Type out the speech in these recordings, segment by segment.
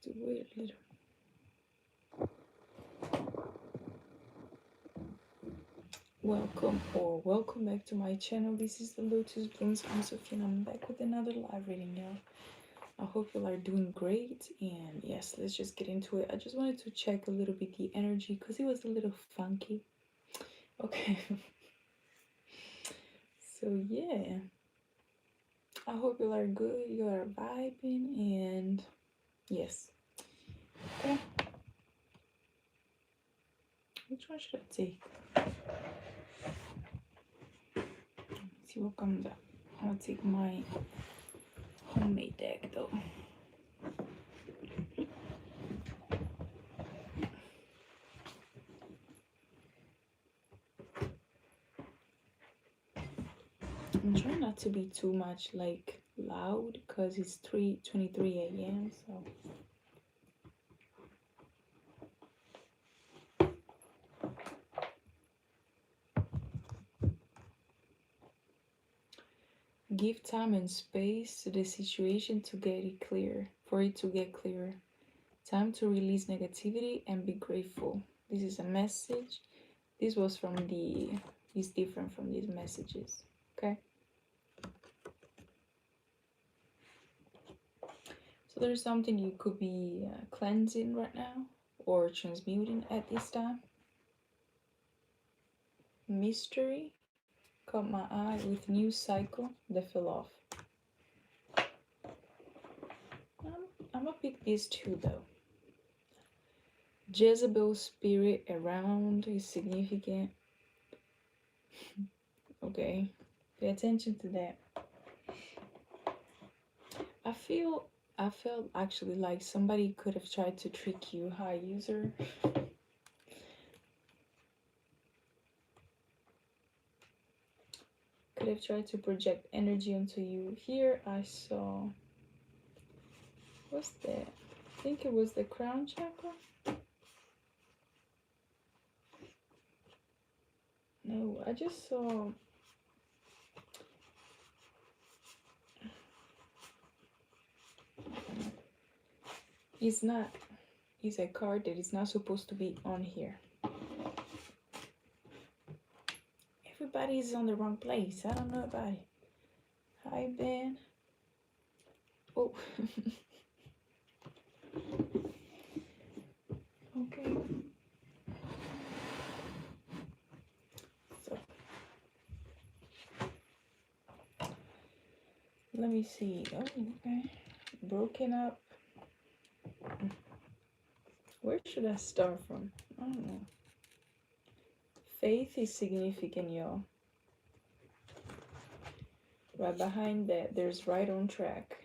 to wait a little. Welcome back to my channel. This is the Lotus Blooms. I'm Sophie and I'm back with another live reading, y'all. I hope you are doing great, and yes, let's just get into it. I just wanted to check a little bit the energy because it was a little funky. Okay. So yeah, I hope you are good, you are vibing, and yes. Okay. Which one should I take? Let's see what comes up. I'll take my homemade deck though. I'm trying not to be too much like loud because it's 3:23 a.m. so give time and space to the situation to get it clear, for it to get clearer. Time to release negativity and be grateful. This is a message. This was from it's different from these messages. Okay. So there's something you could be cleansing right now or transmuting at this time. Mystery caught my eye with new cycle that fell off. I'm gonna pick these two though. Jezebel spirit around is significant. Okay, pay attention to that. I felt actually like somebody could have tried to trick you, high user. Could have tried to project energy onto you. Here I saw, what's that? I think it was the crown chakra. No, I just saw it's a card that is not supposed to be on here. Everybody's on the wrong place. I don't know about it. Hi, Ben. Oh. Okay. So, let me see. Oh, okay. Broken up. Where should I start from? I don't know. Faith is significant, y'all. Right behind that, there's right on track.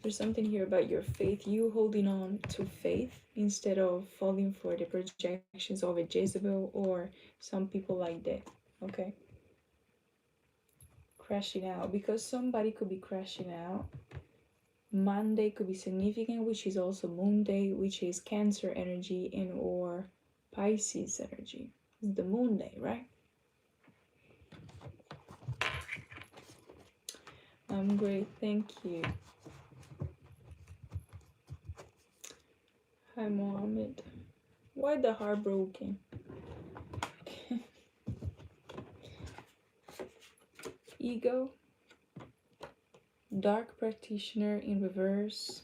There's something here about your faith, you holding on to faith instead of falling for the projections of a Jezebel or some people like that, okay? Crashing out, because somebody could be crashing out. Monday could be significant, which is also Moon Day, which is Cancer energy and or Pisces energy. It's the Moon Day, right? I'm great, thank you. Hi, Mohammed. Why the heart broken? Ego. Dark practitioner in reverse.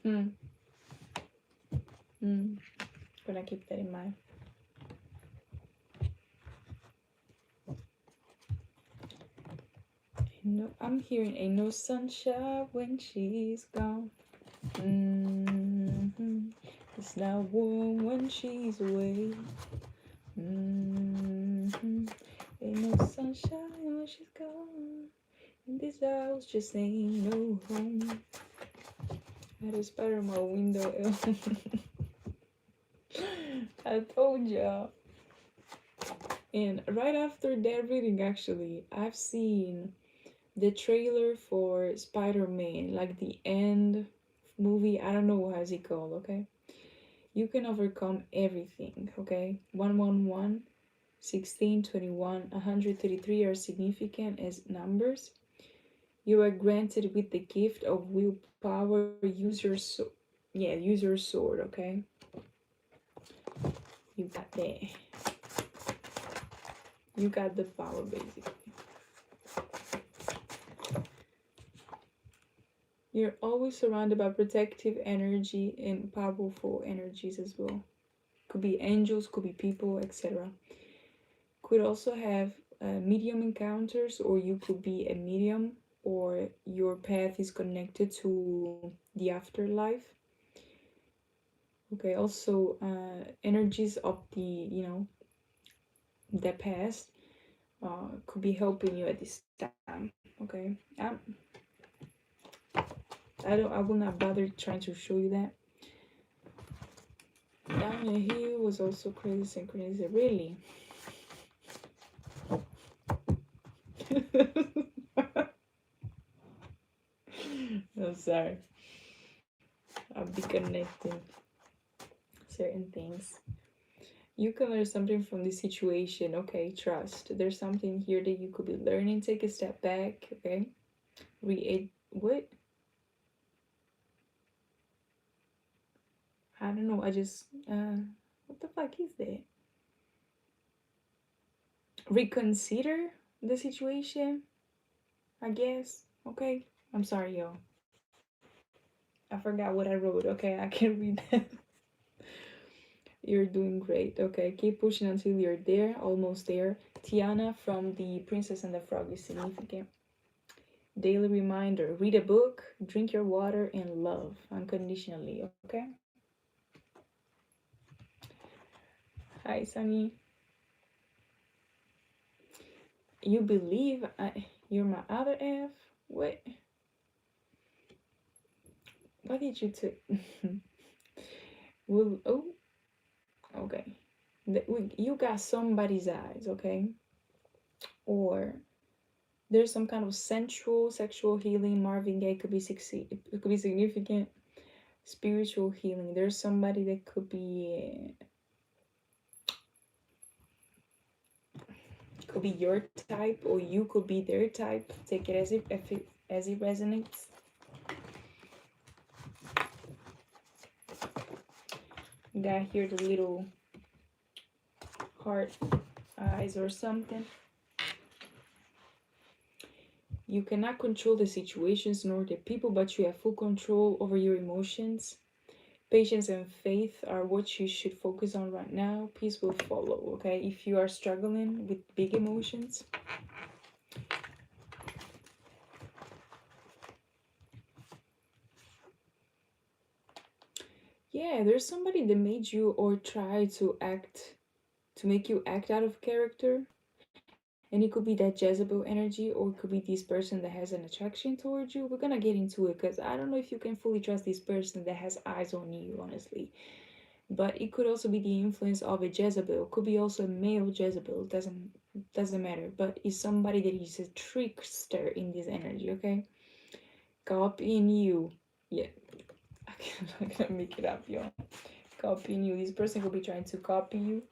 Gonna keep that in mind. No, I'm hearing ain't no sunshine when she's gone. It's not warm when she's away. Ain't no sunshine when she's gone. And this house just ain't no home. I had a spider in my window. I told y'all. And right after that reading, actually, I've seen the trailer for Spider-Man, like the end movie. I don't know what is it called, okay? You can overcome everything, okay? 111. 16, 21, 133 are significant as numbers. You are granted with the gift of willpower. Use your use your sword, okay? You got that. You got the power, basically. You're always surrounded by protective energy and powerful energies as well. Could be angels, could be people, etc. Could also have medium encounters, or you could be a medium, or your path is connected to the afterlife. Okay, also energies of the, the past could be helping you at this time. Okay, I will not bother trying to show you that. Down here was also crazy synchronicity. Really? I'm sorry. I'll be connecting certain things. You can learn something from this situation. Okay, trust. There's something here that you could be learning. Take a step back. Okay. What? I don't know. I just what the fuck is that? Reconsider the situation, I guess. Okay. I'm sorry, y'all. I forgot what I wrote. Okay, I can read that. You're doing great. Okay, keep pushing until you're there, almost there. Tiana from The Princess and the Frog is significant. Daily reminder, read a book, drink your water, and love unconditionally, okay? Hi, Sunny. You believe you're my other F? What? What did you take? Okay. You got somebody's eyes, okay? Or there's some kind of sensual, sexual healing. Marvin Gaye could be significant. Spiritual healing. There's somebody that could be your type, or you could be their type. Take it as it resonates. Got here the little heart eyes or something. You cannot control the situations nor the people, but you have full control over your emotions. Patience and faith are what you should focus on right now. Peace will follow, okay? If you are struggling with big emotions, yeah, there's somebody that made you or try to make you act out of character. And it could be that Jezebel energy, or it could be this person that has an attraction towards you. We're gonna get into it, because I don't know if you can fully trust this person that has eyes on you, honestly. But it could also be the influence of a Jezebel. It could be also a male Jezebel. Doesn't matter. But it's somebody that is a trickster in this energy, okay? Copying you. Yeah. I'm not gonna make it up, y'all. Copying you. This person could be trying to copy you.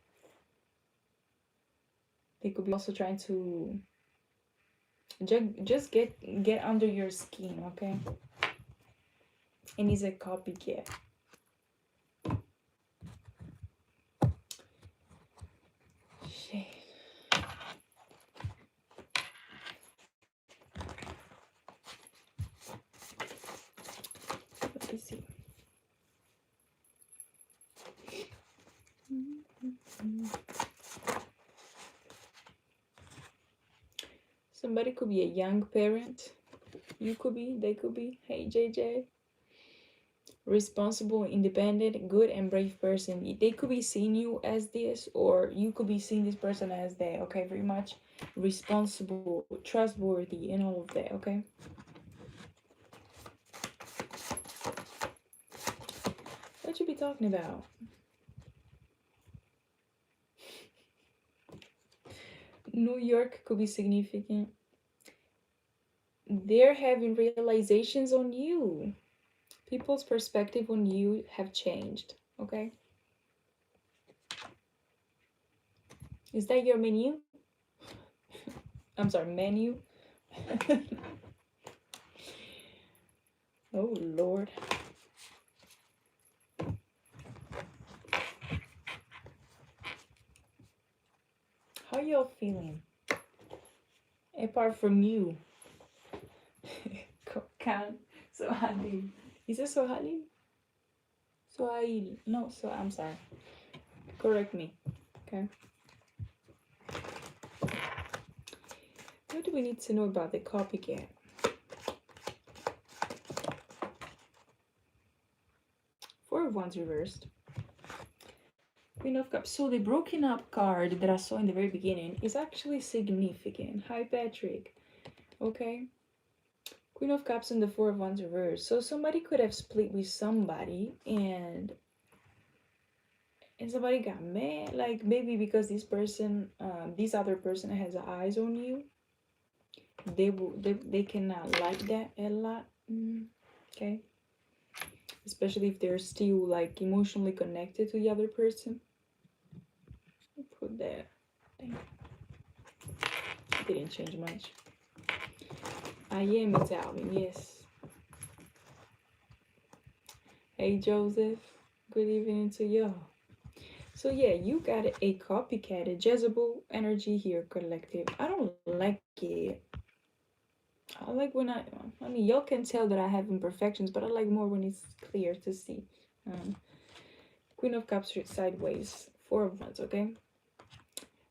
They could be also trying to just get under your skin, okay? And he's a copycat. Shit. Let me see. Somebody could be a young parent. You could be, they could be. Hey, JJ. Responsible, independent, good, and brave person. They could be seeing you as this, or you could be seeing this person as that, okay? Very much responsible, trustworthy, and all of that, okay? What you be talking about? New York could be significant. They're having realizations on you. People's perspective on you have changed, okay? Is that your menu? I'm sorry, menu. Oh Lord. How y'all feeling? Apart from you. Can Sohail. Is it Sohail? Sohail. No, so I'm sorry. Correct me. Okay. What do we need to know about the copycat? Four of Wands reversed. Queen of Cups. So the broken up card that I saw in the very beginning is actually significant. Hi, Patrick. Okay. Queen of Cups and the Four of Wands reversed. So somebody could have split with somebody and somebody got mad. Like maybe because this person, this other person has eyes on you. They cannot like that a lot. Okay. Especially if they're still like emotionally connected to the other person. Put that. Didn't change much. I am Italian, yes. Hey Joseph, good evening to y'all. So yeah, you got a copycat, a Jezebel energy here, collective. I don't like it. I like when I mean, y'all can tell that I have imperfections, but I like more when it's clear to see. Queen of Cups sideways, Four of Wands, okay?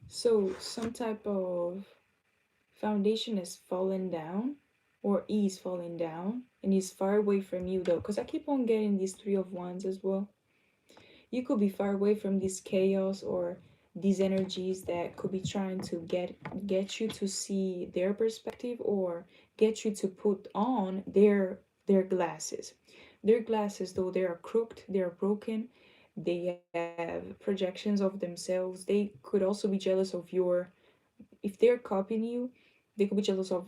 So some type of foundation is falling down or is falling down and is far away from you though, because I keep on getting these Three of Wands as well. You could be far away from this chaos or these energies that could be trying to get you to see their perspective or get you to put on their glasses. Their glasses, though they are crooked, they are broken, they have projections of themselves. They could also be jealous of your, if they're copying you, they could be jealous of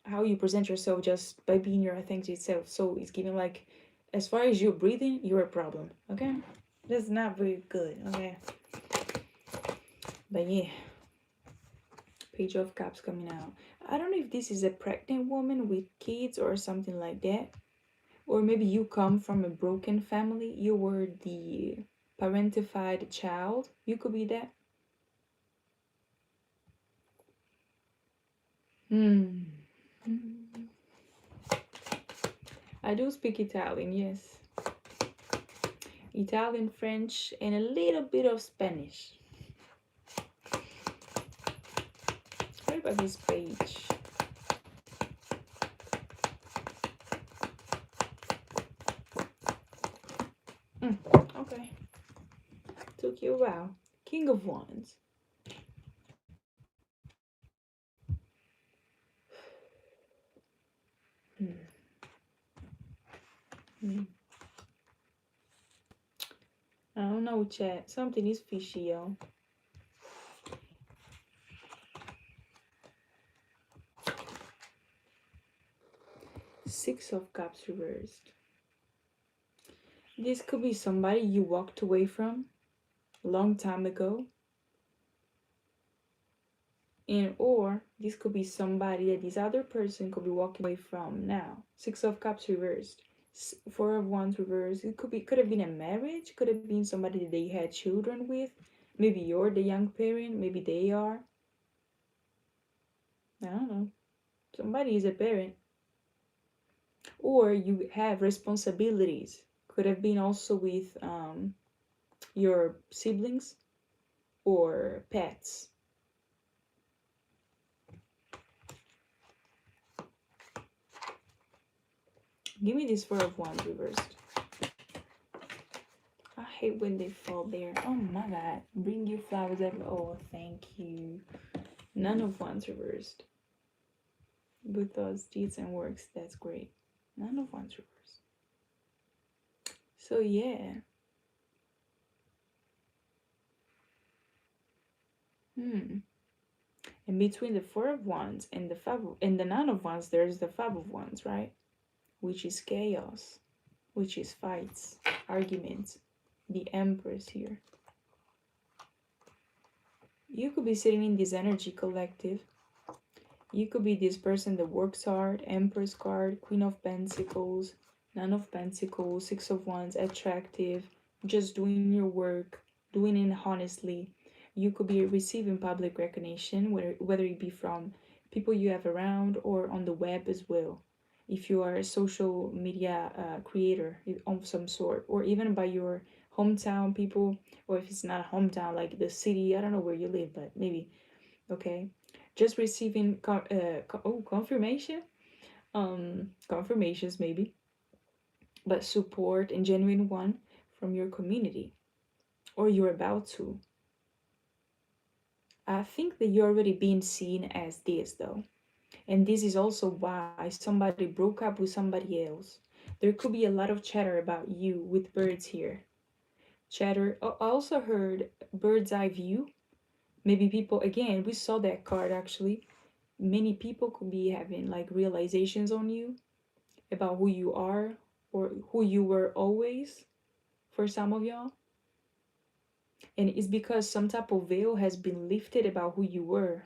how you present yourself just by being your authentic self. So it's giving like, as far as you're breathing, you're a problem. Okay, that's not very good. Okay, but yeah, Page of Cups coming out. I don't know if this is a pregnant woman with kids or something like that, or maybe you come from a broken family. You were the parentified child. You could be that. I do speak Italian, yes. Italian, French, and a little bit of Spanish. What about this page? Okay. Took you a while. King of Wands. I don't know, chat. Something is fishy, y'all. Six of Cups reversed. This could be somebody you walked away from a long time ago. And or this could be somebody that this other person could be walking away from now. Six of Cups reversed. Four of Wands reversed. It could have been a marriage, could have been somebody that they had children with. Maybe you're the young parent, maybe they are. I don't know. Somebody is a parent. Or you have responsibilities. Could have been also with your siblings or pets. Give me this Four of Wands reversed. I hate when they fall there. Oh my god. Bring you flowers every. Oh, thank you. None of Wands reversed. With us, deeds and works. That's great. None of Wands reversed. So yeah. And between the Four of Wands and the Nine of Wands, there's the Five of Wands, right? Which is chaos, which is fights, arguments. The Empress here. You could be sitting in this energy collective. You could be this person that works hard, Empress card, Queen of Pentacles, Nine of Pentacles, Six of Wands, attractive, just doing your work, doing it honestly. You could be receiving public recognition, whether it be from people you have around or on the web as well. If you are a social media creator of some sort, or even by your hometown people, or if it's not a hometown, like the city, I don't know where you live, but maybe, okay, just receiving confirmation, confirmations maybe, but support and genuine one from your community, or you're about to. I think that you're already being seen as this though, and this is also why somebody broke up with somebody else. There could be a lot of chatter about you with birds here. Chatter. I also heard bird's eye view. Maybe people, again, we saw that card actually. Many people could be having like realizations on you about who you are or who you were always for some of y'all. And it's because some type of veil has been lifted about who you were.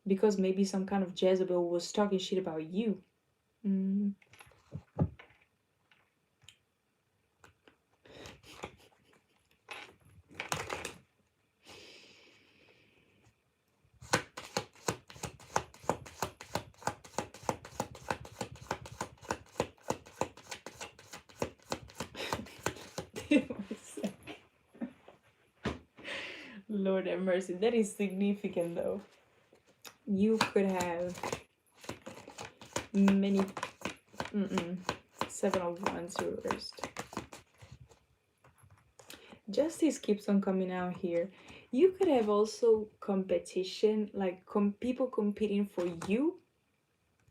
Because maybe some kind of Jezebel was talking shit about you. Mm. Lord have mercy. That is significant though. You could have many. Seven of Wands reversed. Justice keeps on coming out here. You could have also competition, like people competing for you.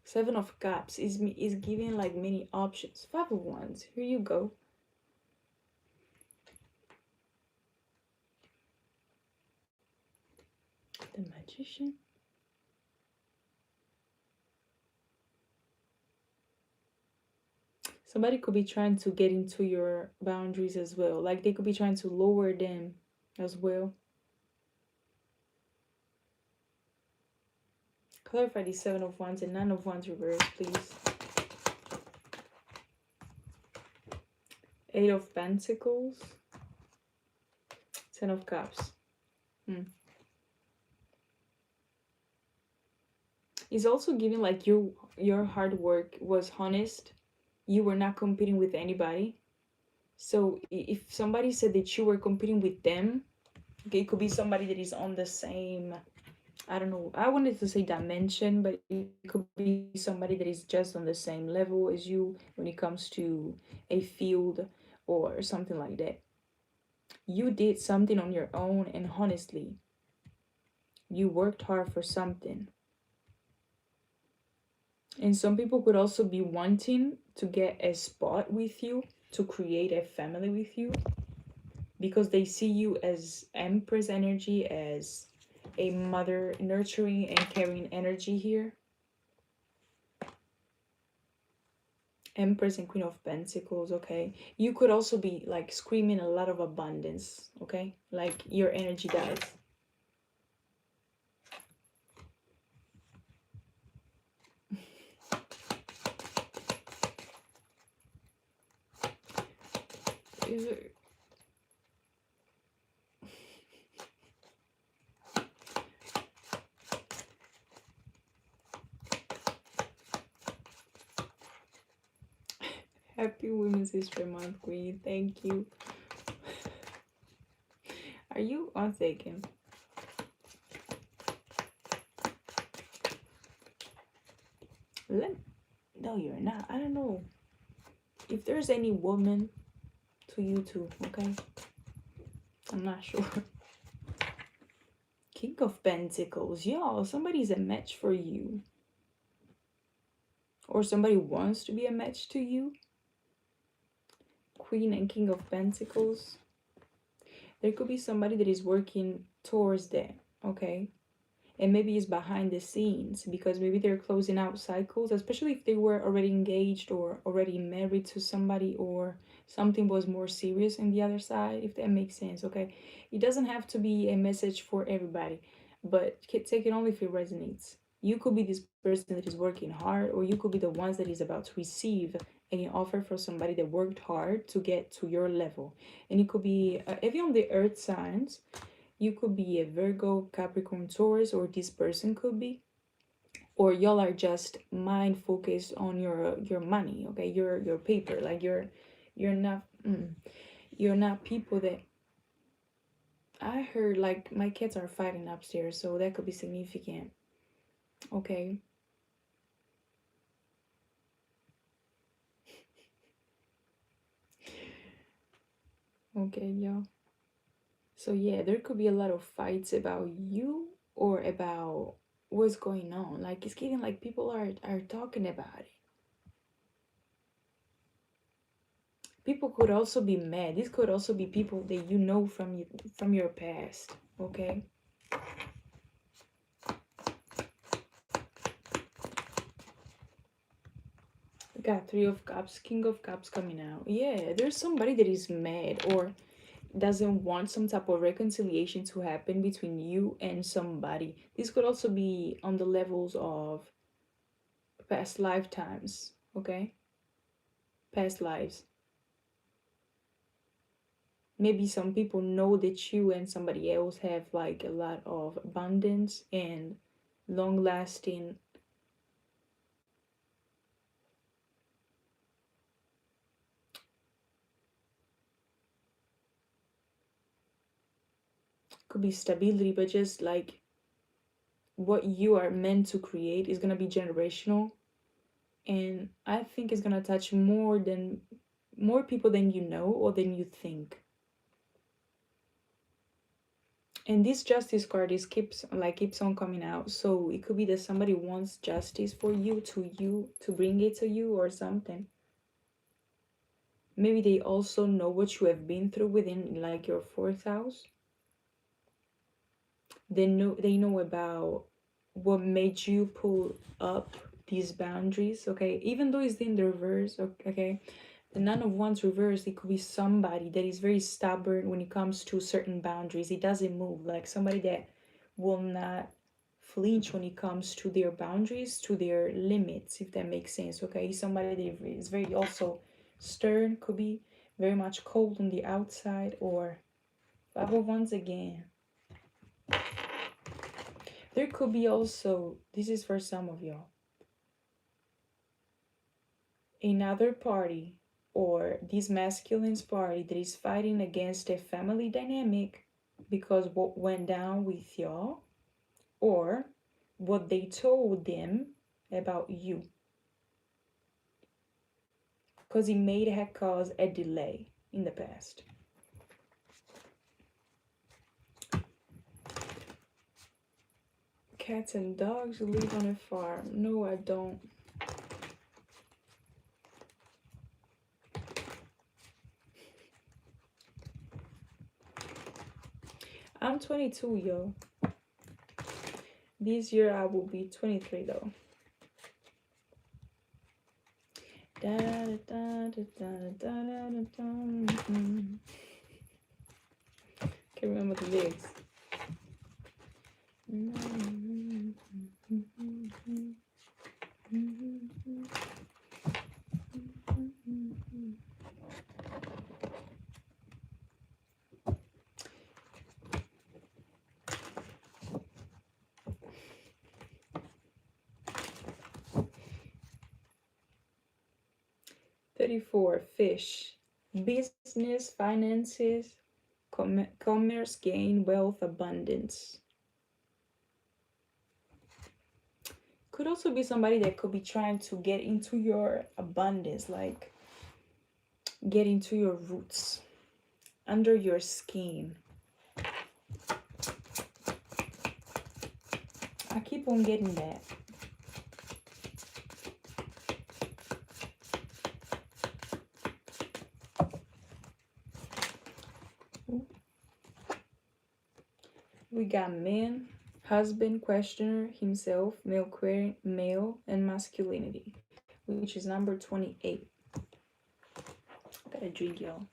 Seven of Cups is giving like many options. Five of Wands. Here you go. The Magician. Somebody could be trying to get into your boundaries as well. Like they could be trying to lower them as well. Clarify the Seven of Wands and Nine of Wands reverse, please. Eight of Pentacles. Ten of Cups. It's also giving like your hard work was honest. You were not competing with anybody. So if somebody said that you were competing with them, okay, it could be somebody that is on the same, I don't know, I wanted to say dimension, but it could be somebody that is just on the same level as you when it comes to a field or something like that. You did something on your own, and honestly, you worked hard for something. And some people could also be wanting to get a spot with you, to create a family with you, because they see you as Empress energy, as a mother, nurturing and caring energy here. Empress and Queen of Pentacles, okay? You could also be like screaming a lot of abundance, okay? Like your energy does. Is it... Happy Women's History Month, Queen. Thank you. Are you on taken? No, you're not. I don't know if there's any woman to you too, okay? I'm not sure. King of Pentacles. Y'all, somebody's a match for you. Or somebody wants to be a match to you. Queen and King of Pentacles. There could be somebody that is working towards that, okay? And maybe it's behind the scenes, because maybe they're closing out cycles, especially if they were already engaged or already married to somebody, or something was more serious in the other side, if that makes sense. Okay, it doesn't have to be a message for everybody, but take it only if it resonates. You could be this person that is working hard, or you could be the ones that is about to receive an offer for somebody that worked hard to get to your level. And it could be if you're on the earth signs, you could be a Virgo, Capricorn, Taurus, or this person could be, or y'all are just mind focused on your money, okay, your paper, like you're not you're not people that, I heard like my kids are fighting upstairs, so that could be significant. Okay. Okay, y'all. So yeah, there could be a lot of fights about you, or about what's going on. Like it's getting like people are talking about it. People could also be mad. This could also be people that you know from your past. Okay. We got Three of Cups, King of Cups coming out. Yeah, there's somebody that is mad or doesn't want some type of reconciliation to happen between you and somebody. This could also be on the levels of past lifetimes, okay? Past lives. Maybe some people know that you and somebody else have like a lot of abundance and long lasting could be stability, but just like what you are meant to create is gonna be generational. And I think it's gonna touch more people than you know or than you think. And this justice card is keeps on coming out, so it could be that somebody wants justice for you to bring it to you or something. Maybe they also know what you have been through within like your fourth house. They know about what made you pull up these boundaries, okay? Even though it's in the reverse, okay? The Nine of Wands reversed, it could be somebody that is very stubborn when it comes to certain boundaries. It doesn't move, like somebody that will not flinch when it comes to their boundaries, to their limits, if that makes sense, okay? Somebody that is very also stern, could be very much cold on the outside, or Five of Wands again. There could be also, this is for some of y'all, another party or this masculine's party that is fighting against a family dynamic because what went down with y'all, or what they told them about you, because it may have caused a delay in the past. Cats and dogs live on a farm. No, I don't. I'm 22, yo. This year I will be 23 though. Can't remember the lyrics. Fish. Business, finances, commerce, gain, wealth, abundance. Could also be somebody that could be trying to get into your abundance, like get into your roots, under your skin. I keep on getting that. We got men, husband, questioner, himself, male, query, male, and masculinity, which is number 28. Gotta drink, y'all.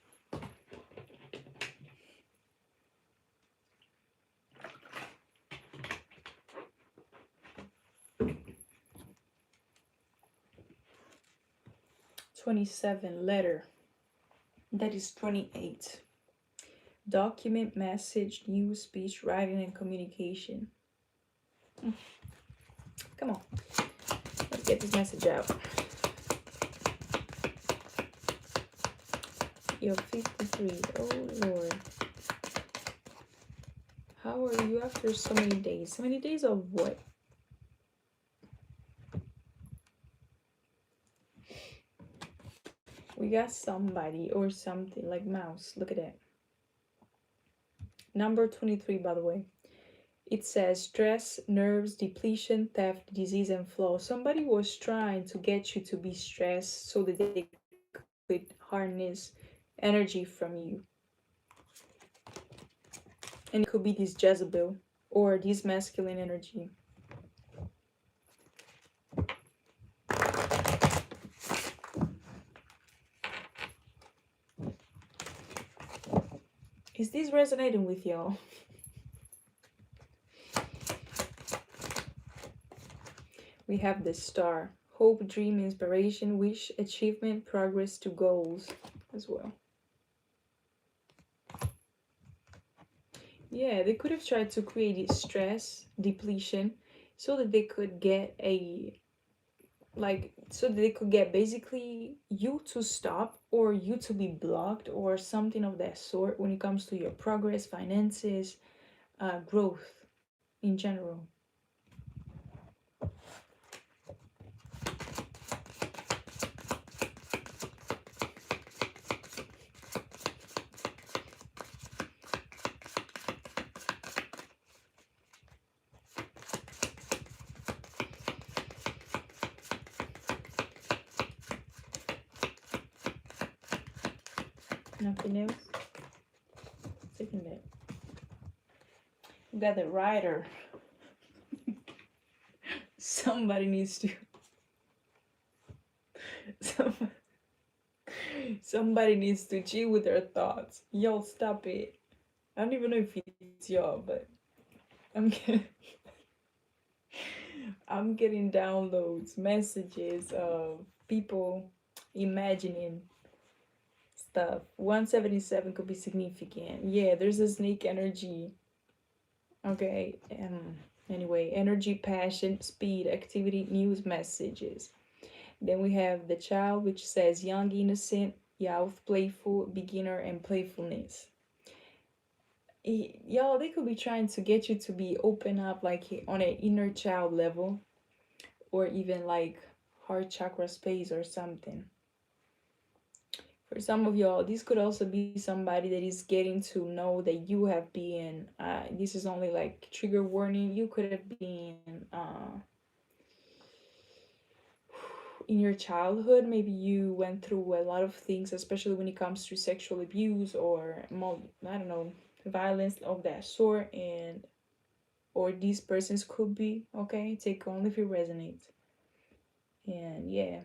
Letter. That is 28. Document, message, news, speech, writing, and communication. Come on. Let's get this message out. You're 53. Oh, Lord. How are you after so many days? So many days of what? We got somebody or something like mouse. Look at that. Number 23, by the way. It says stress, nerves, depletion, theft, disease, and flaw. Somebody was trying to get you to be stressed so that they could harness energy from you. And it could be this Jezebel or this masculine energy. Is this resonating with y'all? We have the star. Hope, dream, inspiration, wish, achievement, progress to goals as well. Yeah, they could have tried to create stress, depletion, so that they could get so that they could get basically you to stop or you to be blocked or something of that sort when it comes to your progress, finances, growth in general. Nothing else? Second that. We got the rider. Somebody needs to somebody needs to chill with their thoughts. Y'all stop it. I don't even know if it's y'all, but I'm getting downloads, messages of people imagining stuff. 177 could be significant. Yeah, there's a snake energy. Okay. Anyway, energy, passion, speed, activity, news, messages. Then we have the child, which says young, innocent, youth, playful, beginner, and playfulness. Y'all, they could be trying to get you to be open up like on an inner child level, or even like heart chakra space or something. For some of y'all, this could also be somebody that is getting to know that you have been, this is only like trigger warning, you could have been in your childhood, maybe you went through a lot of things, especially when it comes to sexual abuse or I don't know, violence of that sort, and or these persons could be, okay, take only if it resonates. And yeah,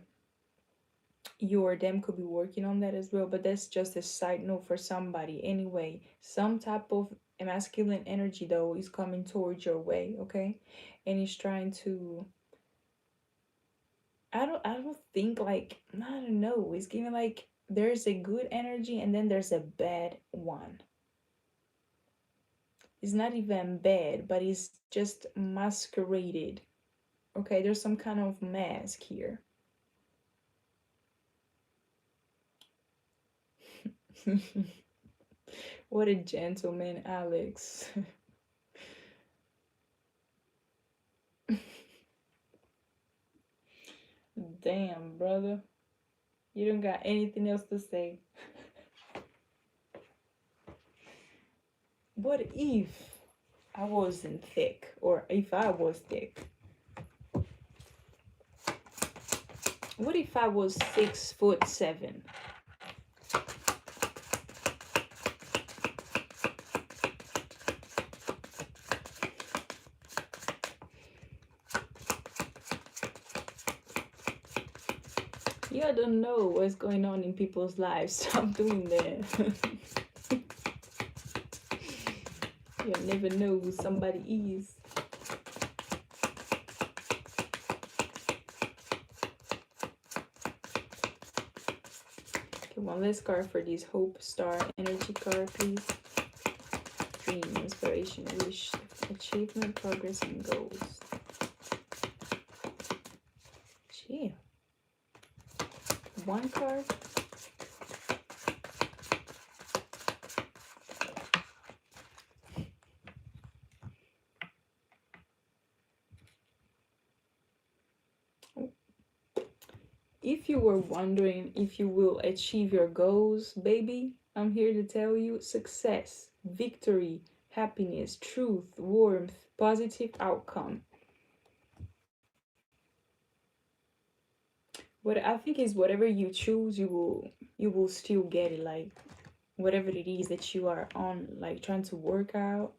you or them could be working on that as well, but that's just a side note for somebody. Anyway, some type of masculine energy though is coming towards your way, okay, and it's trying to, I don't think, like, I don't know, it's giving like there's a good energy and then there's a bad one. It's not even bad, but it's just masqueraded. Okay, there's some kind of mask here. What a gentleman, Alex. Damn, brother. You don't got anything else to say. What if I wasn't thick, or if I was thick? What if I was 6'7"? You don't know what's going on in people's lives. Stop doing that. You'll never know who somebody is. Okay, one last card for this Hope Star energy card, please. Dream, inspiration, wish, achievement, progress, and goals. Gee. One card. If you were wondering if you will achieve your goals, baby, I'm here to tell you success, victory, happiness, truth, warmth, positive outcome. What I think is whatever you choose, you will still get it. Like whatever it is that you are on, like trying to work out.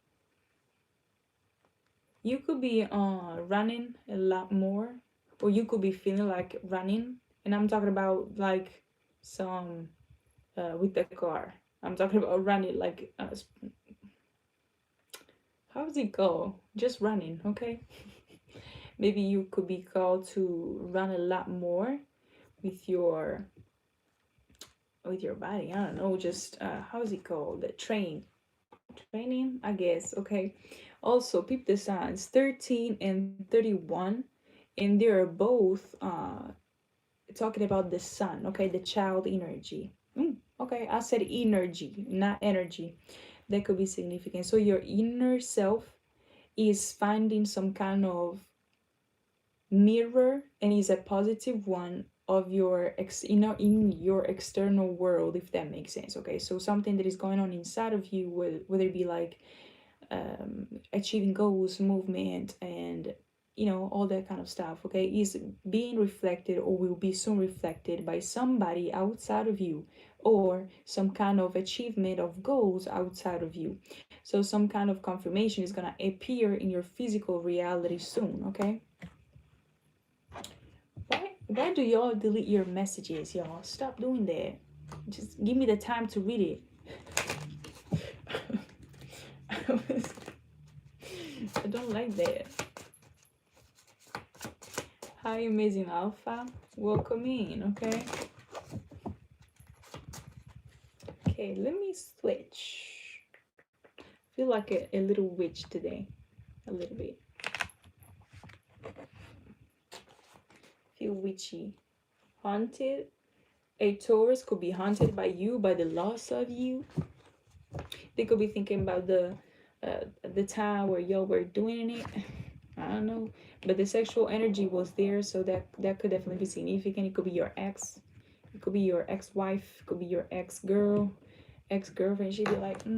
You could be running a lot more, or you could be feeling like running. And I'm talking about like some with the car. I'm talking about running like how's it go? Just running, okay? Maybe you could be called to run a lot more with your body. I don't know, just how's it called? The training, I guess. Okay. Also, peep the signs 13 and 31, and they are both talking about the sun. Okay, the child energy. Okay, I said energy, not energy. That could be significant. So your inner self is finding some kind of mirror, and is a positive one of your in your external world, if that makes sense. Okay, so something that is going on inside of you, whether it be like achieving goals, movement, and all that kind of stuff, okay, is being reflected or will be soon reflected by somebody outside of you, or some kind of achievement of goals outside of you. So some kind of confirmation is going to appear in your physical reality soon. Okay, why do y'all delete your messages? Y'all stop doing that. Just give me the time to read it. I don't like that. Hi, amazing Alpha. Welcome in, okay? Okay, let me switch. I feel like a little witch today. A little bit. Feel witchy. Haunted. A Taurus could be haunted by you, by the loss of you. They could be thinking about the time where y'all were doing it. I don't know, but the sexual energy was there, so that could definitely be significant. It could be your ex, it could be your ex-wife, it could be your ex-girl, ex-girlfriend. She'd be like, I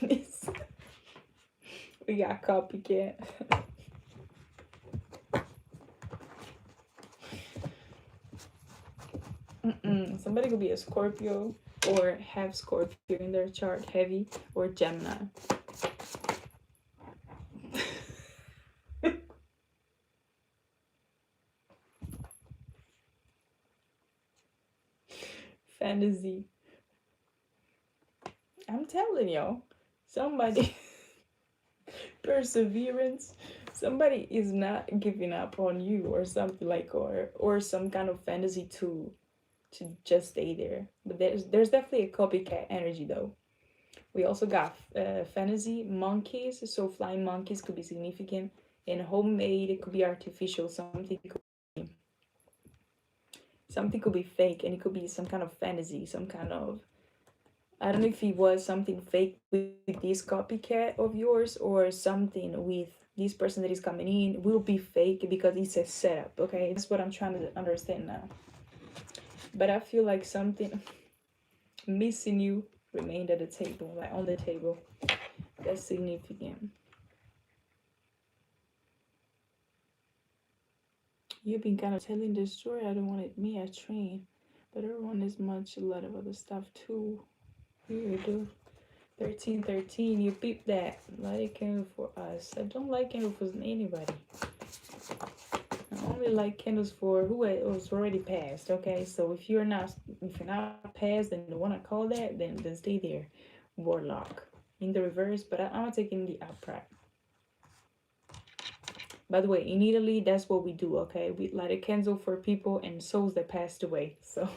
miss. We got copycat. Somebody could be a Scorpio or have Scorpio in their chart, heavy, or Gemini. Fantasy. I'm telling y'all, somebody perseverance, somebody is not giving up on you, or something like, or some kind of fantasy to just stay there. But there's definitely a copycat energy though. We also got fantasy monkeys, so flying monkeys could be significant, and homemade, it could be artificial. Something could be fake, and it could be some kind of fantasy, some kind of, I don't know if it was something fake with this copycat of yours, or something with this person that is coming in will be fake because it's a setup. Okay, that's what I'm trying to understand now. But I feel like something missing you remained at the table, like on the table. That's significant. You've been kind of telling the story. I don't want it me, I train, but everyone is much a lot of other stuff too. You do 1313. You peep that. Like it for us. I don't like it for anybody. I don't only like candles for who was already passed. Okay, so if you're not passed and you want to call that, then stay there. Warlock in the reverse, but I'm taking the upright. By the way, in Italy, that's what we do. Okay, we light a candle for people and souls that passed away. So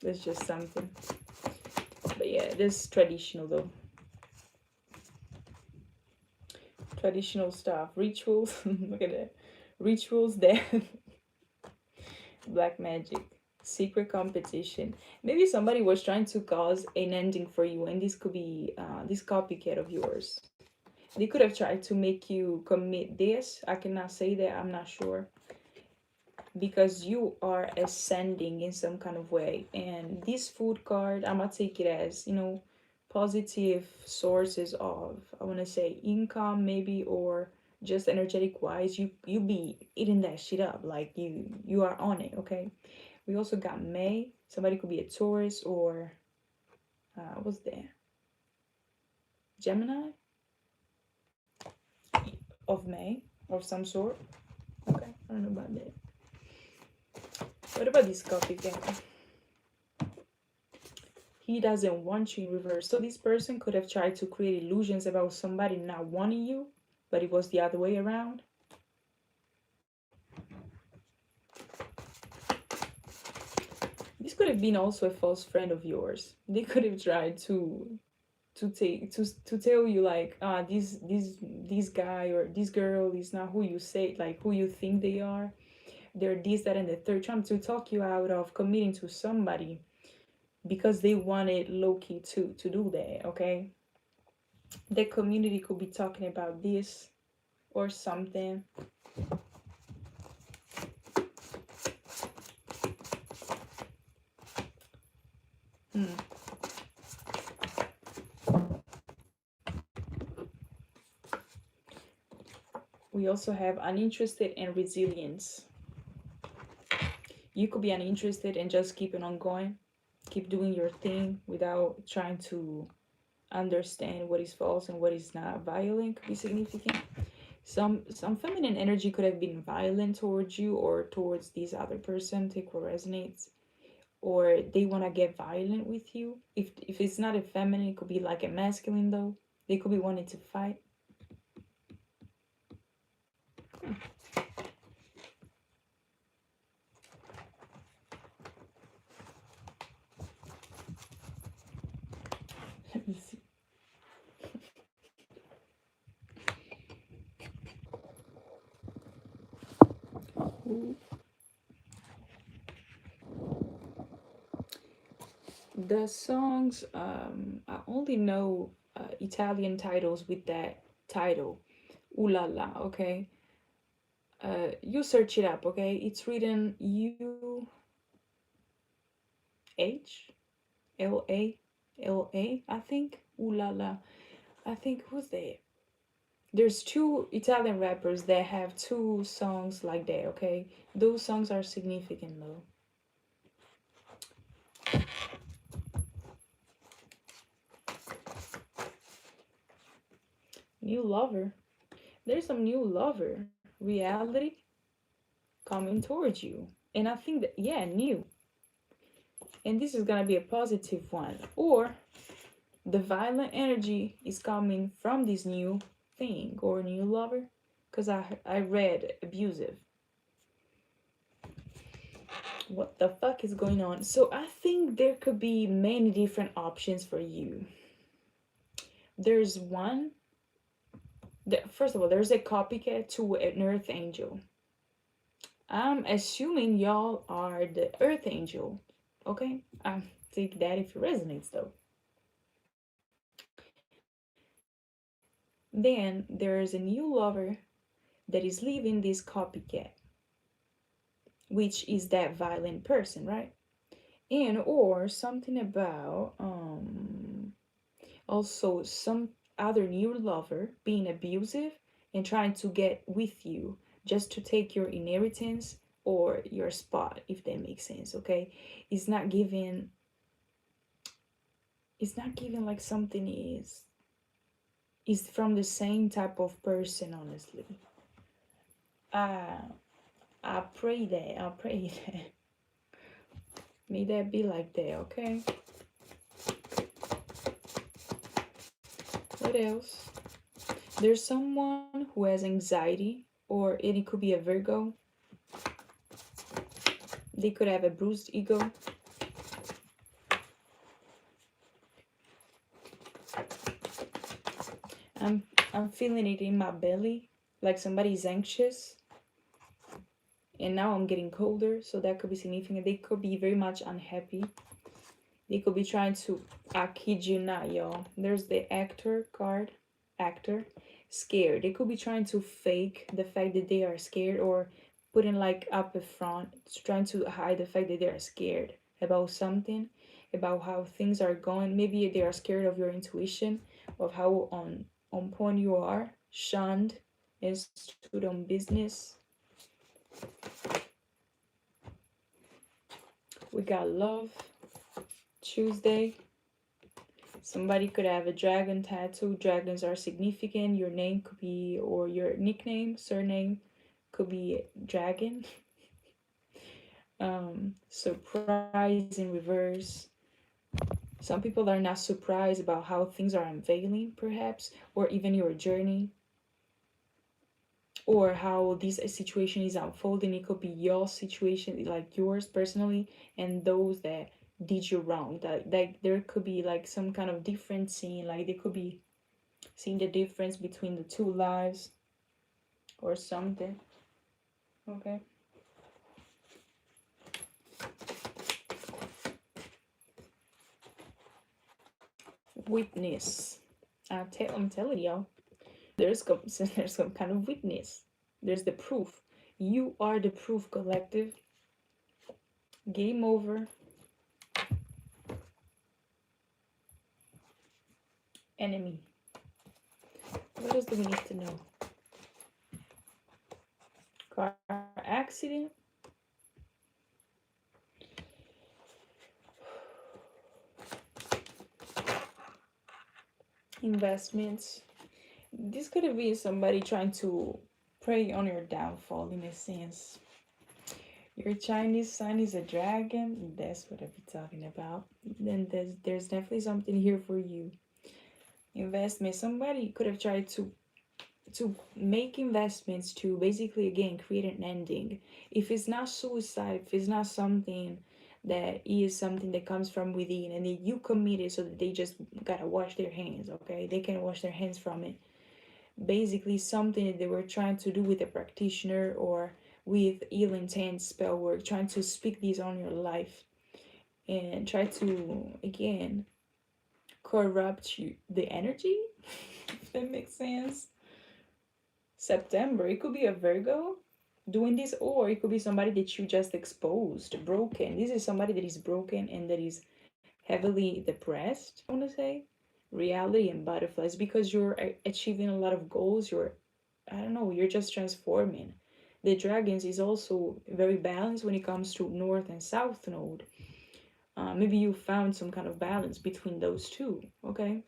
that's just something. But yeah, this is traditional though. Traditional stuff, rituals. Look at that, rituals, death, black magic, secret competition. Maybe somebody was trying to cause an ending for you, and this could be this copycat of yours. They could have tried to make you commit this. I cannot say that, I'm not sure, because you are ascending in some kind of way. And this food card, I'm gonna take it as, you know, positive sources of, I want to say, income maybe, or just energetic wise, you be eating that shit up, like you are on it. Okay, we also got May. Somebody could be a Taurus, or what's that, Gemini of May of some sort. Okay, I don't know about that. What about this copycat? He doesn't want you in reverse. So this person could have tried to create illusions about somebody not wanting you, but it was the other way around. This could have been also a false friend of yours. They could have tried to tell you like, this guy or this girl is not who you say, like who you think they are. They're this, that, and the third, trying to talk you out of committing to somebody because they wanted low-key to do that. Okay, the community could be talking about this or something. We also have uninterested and resilience. You could be uninterested and just keeping on going, keep doing your thing without trying to understand what is false and what is not. Violent could be significant. Some feminine energy could have been violent towards you or towards this other person. Take what resonates. Or they want to get violent with you. If it's not a feminine, it could be like a masculine though. They could be wanting to fight. Let me see. The songs, I only know Italian titles with that title, Ooh La La. Okay, you search it up. Okay, it's written UHLA, I think. Ooh La La. I think, who's that? There's two Italian rappers that have two songs like that. Okay, those songs are significant though. New lover. There's some new lover reality coming towards you. And I think that, yeah, new. And this is gonna be a positive one. Or the violent energy is coming from this new thing or new lover. Because I read abusive. What the fuck is going on? So I think there could be many different options for you. There's one. First of all, there's a copycat to an earth angel. I'm assuming y'all are the earth angel. Okay? Take that if it resonates though. Then there's a new lover that is leaving this copycat, which is that violent person, right? And or something about also some other new lover being abusive and trying to get with you just to take your inheritance or your spot, if that makes sense. Okay, it's not giving like something is from the same type of person, honestly. I pray that. May that be like that, okay? What else? There's someone who has anxiety, or it could be a Virgo. They could have a bruised ego. I'm feeling it in my belly, like somebody's anxious. And now I'm getting colder, so that could be significant. They could be very much unhappy. They could be trying to, I kid you not, y'all. There's the actor card, actor, scared. They could be trying to fake the fact that they are scared, or putting like up a front, trying to hide the fact that they are scared about something, about how things are going. Maybe they are scared of your intuition, of how on point you are, shunned, and stood on business. We got love, Tuesday. Somebody could have a dragon tattoo. Dragons are significant. Your name could be, or your nickname, surname could be dragon. Surprise in reverse. Some people are not surprised about how things are unveiling, perhaps, or even your journey, or how this situation is unfolding. It could be your situation, like yours personally, and those that did you wrong. That there could be like some kind of difference scene, like they could be seeing the difference between the two lives or something. Okay. Witness. I'm telling y'all, there's some kind of witness. There's the proof. You are the proof, collective. Game over. Enemy. What else do we need to know? Car accident. Investments. This could have been somebody trying to prey on your downfall, in a sense. Your Chinese sun is a dragon. That's what I've been talking about. Then there's definitely something here for you. Investment. Somebody could have tried to make investments to basically, again, create an ending. If it's not suicide, if it's not something that is something that comes from within, and then you commit it so that they just gotta wash their hands, okay? They can wash their hands from it. Basically something that they were trying to do with a practitioner, or with ill intent spell work, trying to speak these on your life and try to, again, corrupt the energy, if that makes sense. September, it could be a Virgo doing this, or it could be somebody that you just exposed, broken. This is somebody that is broken and that is heavily depressed, I want to say. Reality and butterflies, because you're achieving a lot of goals. I don't know, you're just transforming. The dragons is also very balanced when it comes to north and south node. Maybe you found some kind of balance between those two, okay?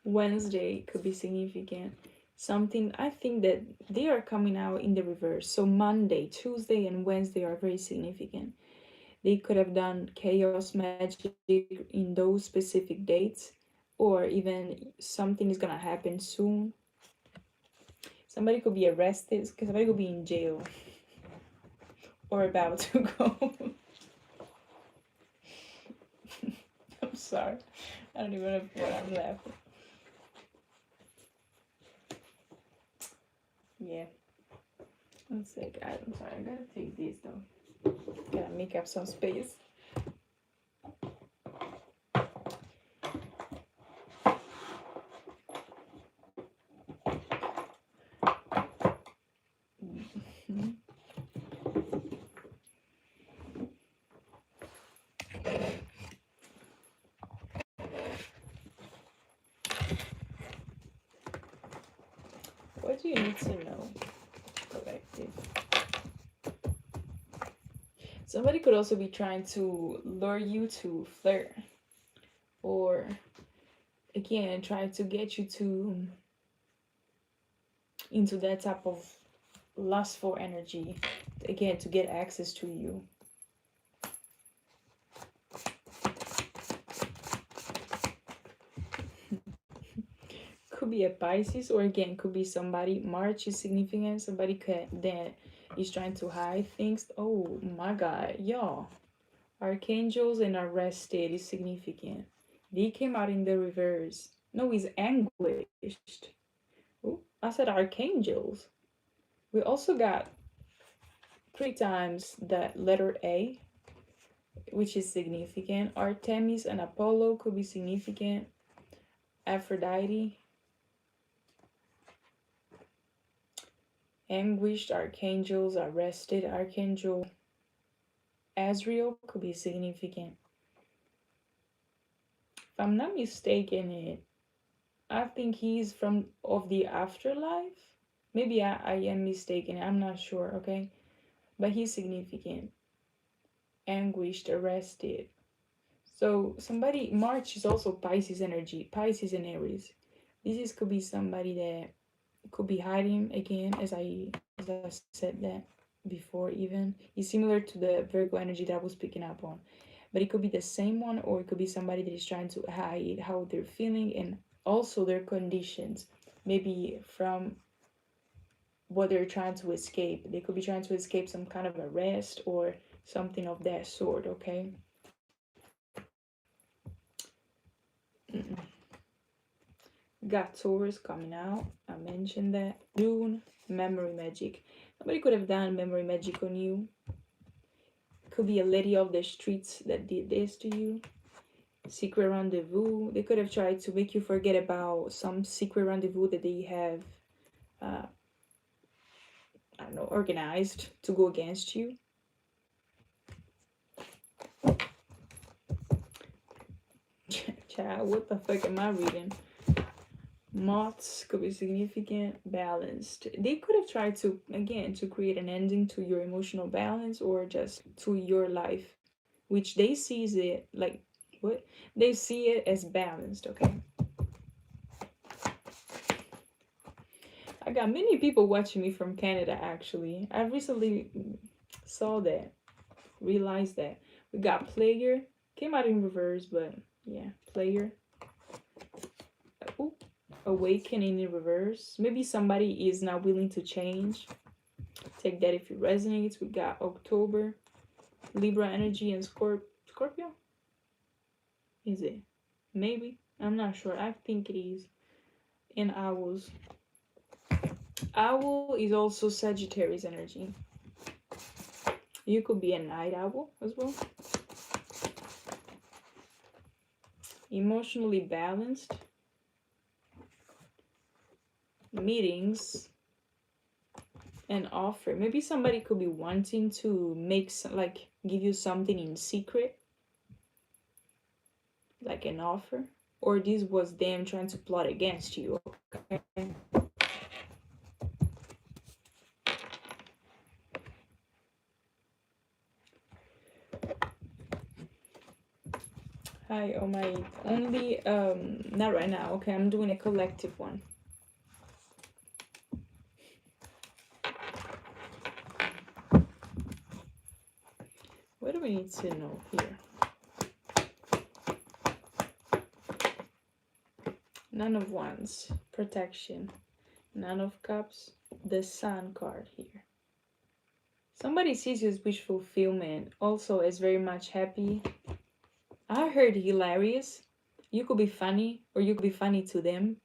Wednesday could be significant. Something, I think that they are coming out in the reverse. So Monday, Tuesday, and Wednesday are very significant. They could have done chaos magic in those specific dates, or even something is gonna happen soon. Somebody could be arrested, somebody could be in jail, or about to go. I'm sorry, I don't even know what I'm laughing. Yeah. One sec. I'm sorry. I gotta take this though. Gotta make up some space. What do you need to know, collective? Somebody could also be trying to lure you to flirt, or again, try to get you to into that type of lustful energy, again, to get access to you. Could be a Pisces, or again, could be somebody. March is significant. Somebody that is trying to hide things. Oh my God, y'all. Archangels and arrested is significant. They came out in the reverse. No, it's anguished. Oh, I said archangels. We also got 3 times that letter A, which is significant. Artemis and Apollo could be significant. Aphrodite. Anguished, archangels, arrested, Archangel Azrael could be significant. If I'm not mistaken, I think he's of the afterlife. Maybe I am mistaken. I'm not sure, okay? But he's significant. Anguished, arrested. So somebody, March is also Pisces energy, Pisces and Aries. This could be somebody that could be hiding, again, as I said that before. Even it's similar to the Virgo energy that I was picking up on, but it could be the same one, or it could be somebody that is trying to hide how they're feeling and also their conditions, maybe from what they're trying to escape. They could be trying to escape some kind of arrest or something of that sort, okay? Got Taurus coming out. I mentioned that. June, memory magic. Somebody could have done memory magic on you. Could be a lady of the streets that did this to you. Secret rendezvous. They could have tried to make you forget about some secret rendezvous that they have, I don't know, organized to go against you. Child, what the fuck am I reading? Moths could be significant. Balanced. They could have tried to, again, to create an ending to your emotional balance or just to your life, which they sees it like, what? They see it as balanced, okay? I got many people watching me from Canada, actually. I recently saw that, realized that. We got player. Came out in reverse, but yeah, player. Ooh. Awakening in reverse. Maybe somebody is not willing to change. Take that if it resonates. We got October, Libra energy, and Scorpio. Is it? Maybe. I'm not sure. I think it is. And owls. Owl is also Sagittarius energy. You could be a night owl as well. Emotionally balanced. Meetings and offer. Maybe somebody could be wanting to make like give you something in secret, like an offer, or this was them trying to plot against you, okay? Hi, oh my, only not right now, okay? I'm doing a collective one. What do we need to know here? Nine of Wands, protection. Nine of Cups, the Sun card here. Somebody sees you as wish fulfillment, also is very much happy. I heard hilarious. You could be funny, or you could be funny to them.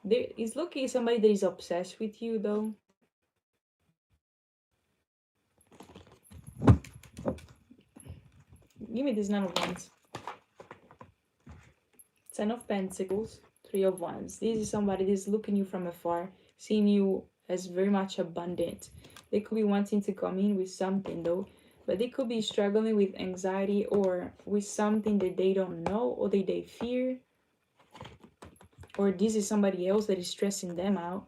There is looking somebody that is obsessed with you, though. Give me this Nine of Wands. Ten of Pentacles, Three of Wands. This is somebody that is looking you from afar, seeing you as very much abundant. They could be wanting to come in with something, though, but they could be struggling with anxiety or with something that they don't know or that they fear. Or this is somebody else that is stressing them out.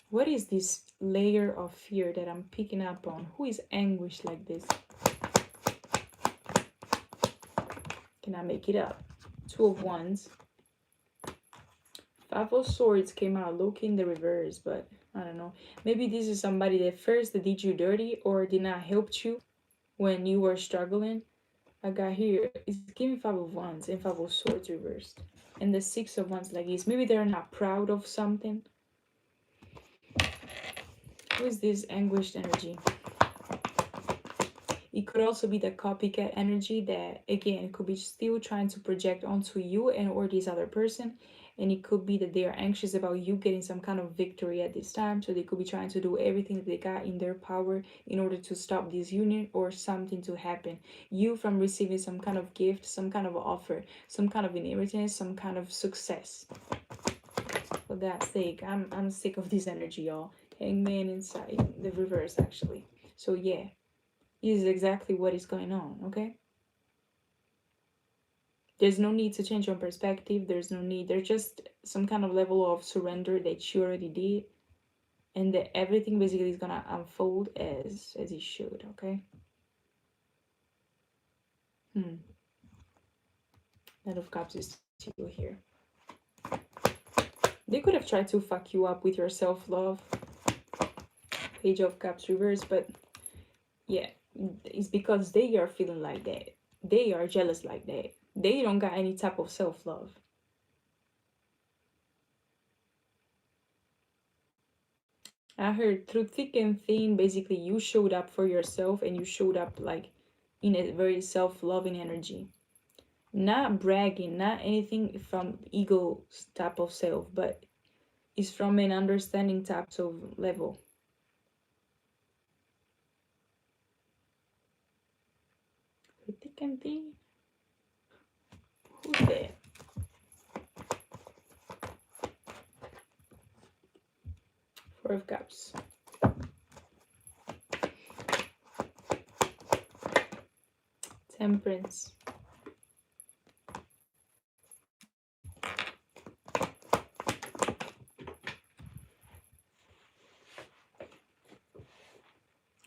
What is this layer of fear that I'm picking up on? Who is anguished like this? Can I make it up? Two of Wands. Five of Swords came out, looking in the reverse, but I don't know. Maybe this is somebody that first did you dirty or did not help you when you were struggling. I got here, it's giving Five of Wands and Five of Swords reversed. And the Six of Wands like this. Maybe they're not proud of something. Who is this anguished energy? It could also be the copycat energy that, again, could be still trying to project onto you and or this other person. And it could be that they are anxious about you getting some kind of victory at this time. So they could be trying to do everything that they got in their power in order to stop this union or something to happen. You from receiving some kind of gift, some kind of offer, some kind of inheritance, some kind of success. For God's sake, I'm sick of this energy, y'all. Hangman inside the reverse, actually. So yeah, this is exactly what is going on, okay? There's no need to change your perspective. There's no need. There's just some kind of level of surrender that you already did. And that everything basically is gonna unfold as it should, okay? Knight of Cups is still here. They could have tried to fuck you up with your self-love. Page of Cups reverse, but yeah, it's because they are feeling like that. They are jealous like that. They don't got any type of self-love. I heard through thick and thin, basically you showed up for yourself and you showed up like in a very self-loving energy. Not bragging, not anything from ego type of self, but it's from an understanding type of level. Thick and thin? Who's there? Four of Cups. Temperance.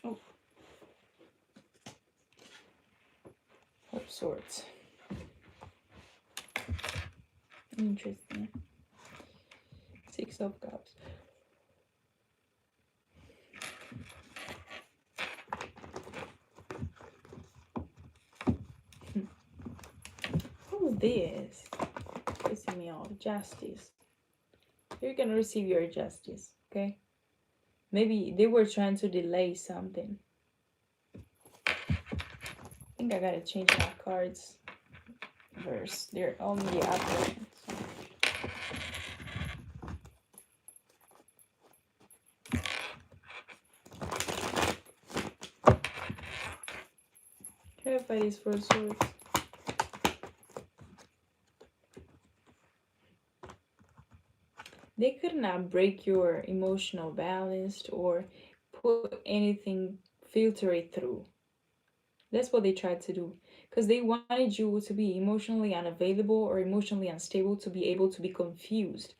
Oh. Of Swords. Interesting. Six of Cups. Who's this? Pissing me off. Justice. You're gonna receive your justice, okay? Maybe they were trying to delay something. I think I gotta change my cards. Verse. They're only the opposites. Clarify these four swords. They could not break your emotional balance or put anything, filter it through. That's what they tried to do. Because they wanted you to be emotionally unavailable or emotionally unstable to be able to be confused.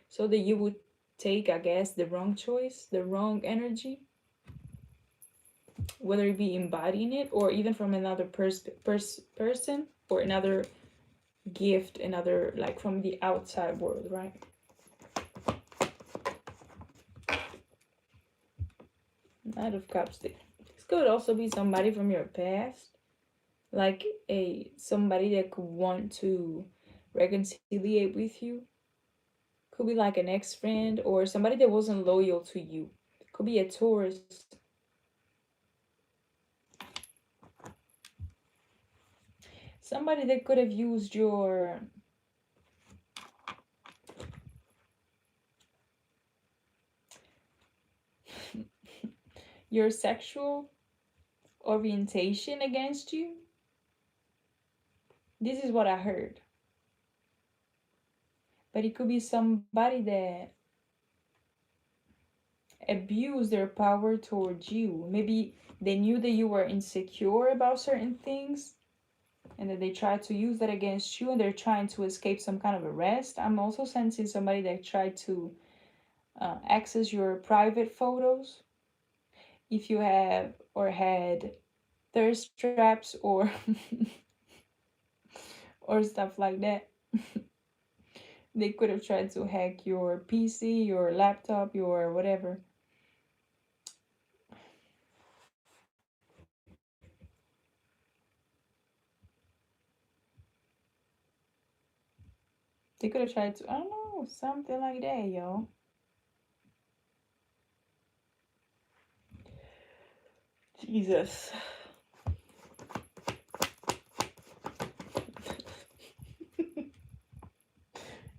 So that you would take, I guess, the wrong choice, the wrong energy. Whether it be embodying it or even from another person or another gift, another, like from the outside world, right? Knight of Cups. This could also be somebody from your past, like somebody that could want to reconciliate with you. Could be like an ex-friend or somebody that wasn't loyal to you. Could be a Taurus. Somebody that could have used your sexual orientation against you. This is what I heard. But it could be somebody that abused their power towards you. Maybe they knew that you were insecure about certain things and that they tried to use that against you and they're trying to escape some kind of arrest. I'm also sensing somebody that tried to access your private photos. If you have or had thirst traps or or stuff like that. They could have tried to hack your PC, your laptop, your whatever. They could have tried to, I don't know, something like that, yo. Jesus.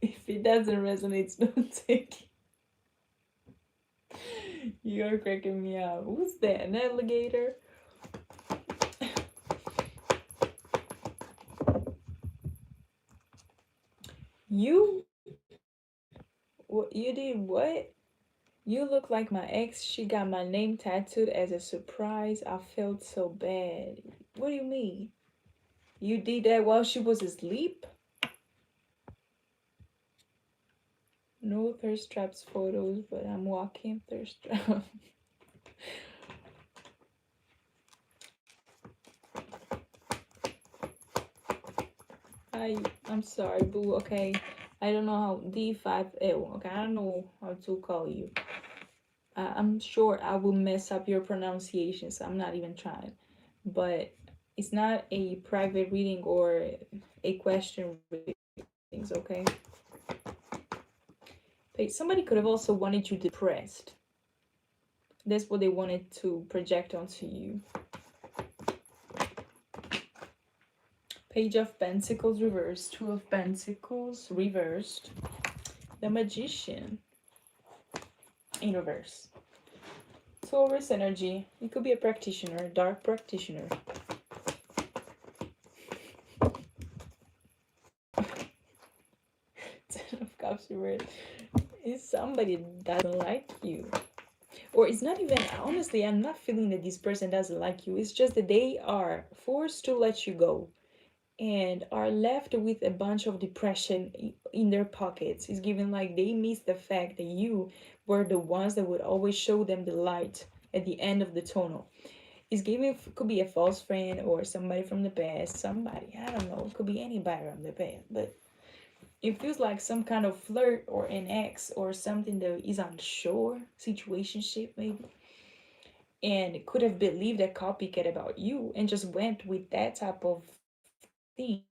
If it doesn't resonate, don't take it. You're cracking me up. Who's that? An alligator? You? What? You did what? You look like my ex. She got my name tattooed as a surprise. I felt so bad. What do you mean? You did that while she was asleep? No thirst traps photos, but I'm walking thirst trap. I'm sorry, boo. Okay, I don't know how D5. Okay, I don't know how to call you. I'm sure I will mess up your pronunciation, so I'm not even trying. But it's not a private reading or a question readings, okay? But somebody could have also wanted you depressed. That's what they wanted to project onto you. Page of Pentacles reversed, Two of Pentacles reversed, the Magician in reverse. Taurus energy. You could be a practitioner, dark practitioner. Ten of Cups reversed. Is somebody that doesn't like you. Or it's not even, honestly, I'm not feeling that this person doesn't like you. It's just that they are forced to let you go and are left with a bunch of depression in their pockets. It's given like they miss the fact that you were the ones that would always show them the light at the end of the tunnel. It's giving, could be a false friend or somebody from the past, somebody, I don't know, it could be anybody from the past, but it feels like some kind of flirt or an ex or something that is unsure, situationship maybe, and it could have believed a copycat about you and just went with that type of thing,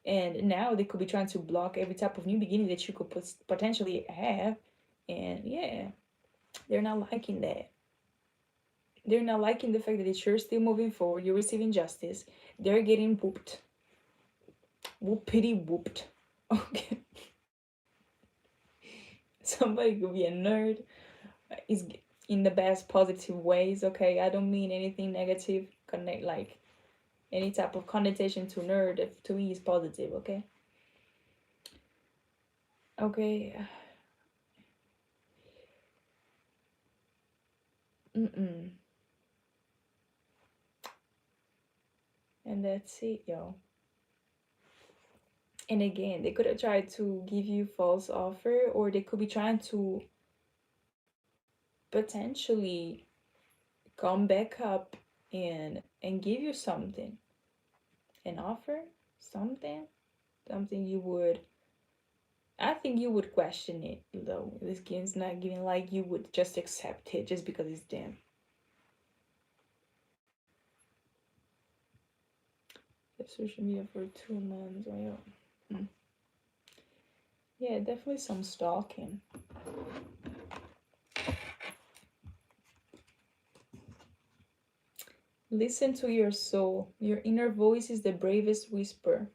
and now they could be trying to block every type of new beginning that you could potentially have. And yeah, they're not liking that. They're not liking the fact that you're still moving forward, you're receiving justice, they're getting whooped, whoopity whooped. Okay. Somebody could be a nerd, is in the best positive ways, okay? I don't mean anything negative, connect like any type of connotation to nerd, if to me is positive, okay? Okay. Mm-mm. And that's it, y'all. And again, they could have tried to give you false offer, or they could be trying to potentially come back up and give you something, an offer, something you would, I think you would question it though. This game's not giving like you would just accept it just because it's them. Social media for 2 months. Oh, yeah. Yeah, definitely some stalking. Listen to your soul. Your inner voice is the bravest whisper.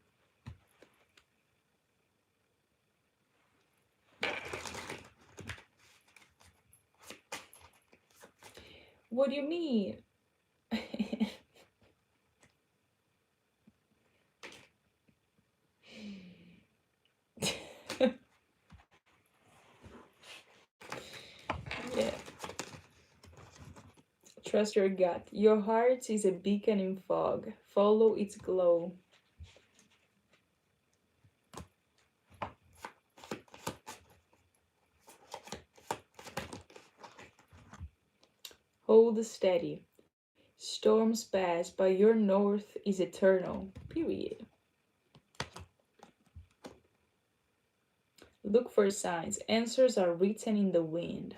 What do you mean? Yeah. Trust your gut. Your heart is a beacon in fog. Follow its glow. Hold steady. Storms pass, but your north is eternal. Period. Look for signs. Answers are written in the wind.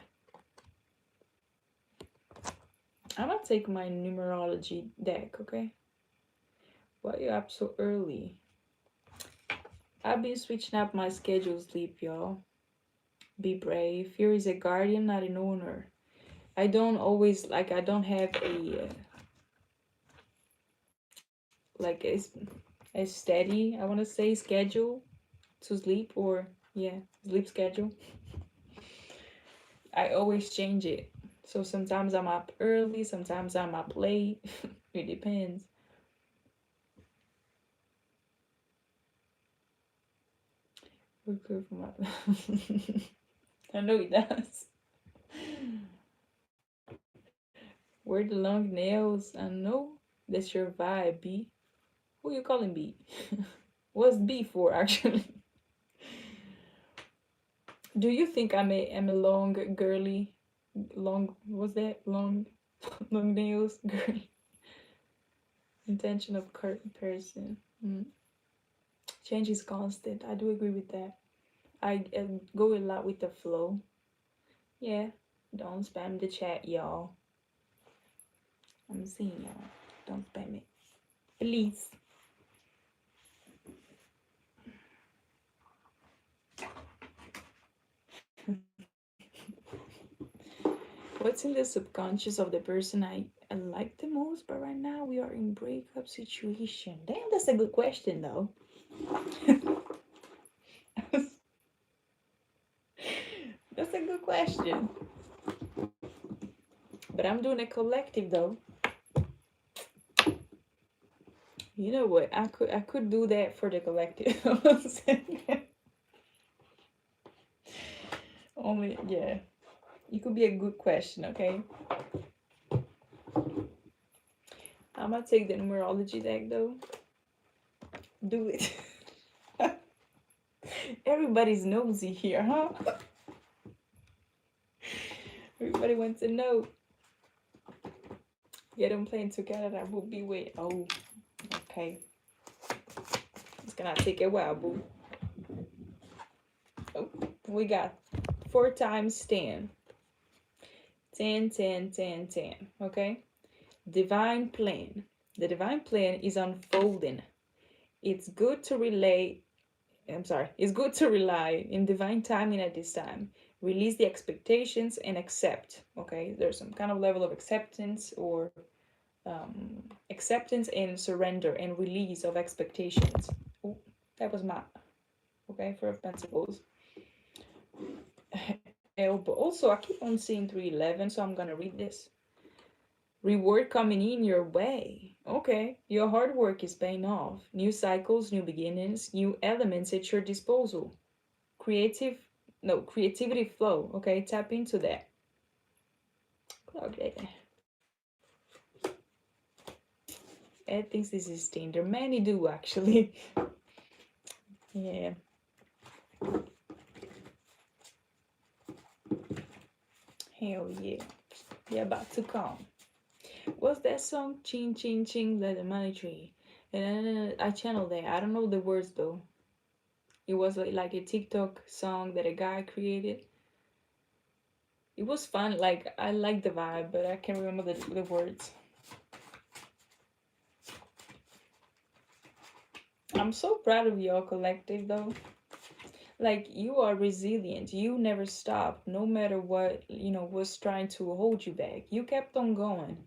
I'm gonna take my numerology deck, okay? Why are you up so early? I've been switching up my schedule sleep, y'all. Be brave. Here is a guardian, not an owner. I don't always, like, I don't have like a steady, I want to say, schedule to sleep, or yeah, sleep schedule. I always change it. So sometimes I'm up early, sometimes I'm up late. It depends. We're good for my I know it does. Wear the long nails. I know that's your vibe, B. Who you calling B? What's B for, actually? Do you think am a long girly, long, what's that, long long nails girly? Intention of person. Change is constant. I do agree with that. I go a lot with the flow. Yeah, don't spam the chat, y'all. I'm seeing y'all. Don't spam it, please. What's in the subconscious of the person I like the most? But right now we are in breakup situation. Damn, that's a good question though. That's a good question. But I'm doing a collective though. You know what? I could do that for the collective. Only, yeah. It could be a good question, okay? I'm gonna take the numerology deck though. Do it. Everybody's nosy here, huh? Everybody wants to know. Get them playing together. That will be wait. Oh, okay. It's gonna take a while, boo. Oh, we got 4 times 10. 10, 10, 10, 10. Okay? Divine plan. The divine plan is unfolding. It's good to it's good to rely in divine timing at this time. Release the expectations and accept. Okay? There's some kind of level of acceptance, or acceptance and surrender and release of expectations. Oh, that was my, okay, 4 of Pentacles. But also I keep on seeing 311, so I'm gonna read this. Reward coming in your way. Okay, your hard work is paying off. New cycles, new beginnings, new elements at your disposal. Creativity flow. Okay, tap into that. Okay. Ed thinks this is Tinder. Many do, actually. Yeah. Hell yeah. You're about to come. What's that song? Ching, ching, ching, let the money tree. And I channeled that. I don't know the words though. It was like a TikTok song that a guy created. It was fun. Like, I like the vibe, but I can't remember the words. I'm so proud of y'all collective though. Like, you are resilient. You never stopped, no matter what, was trying to hold you back. You kept on going.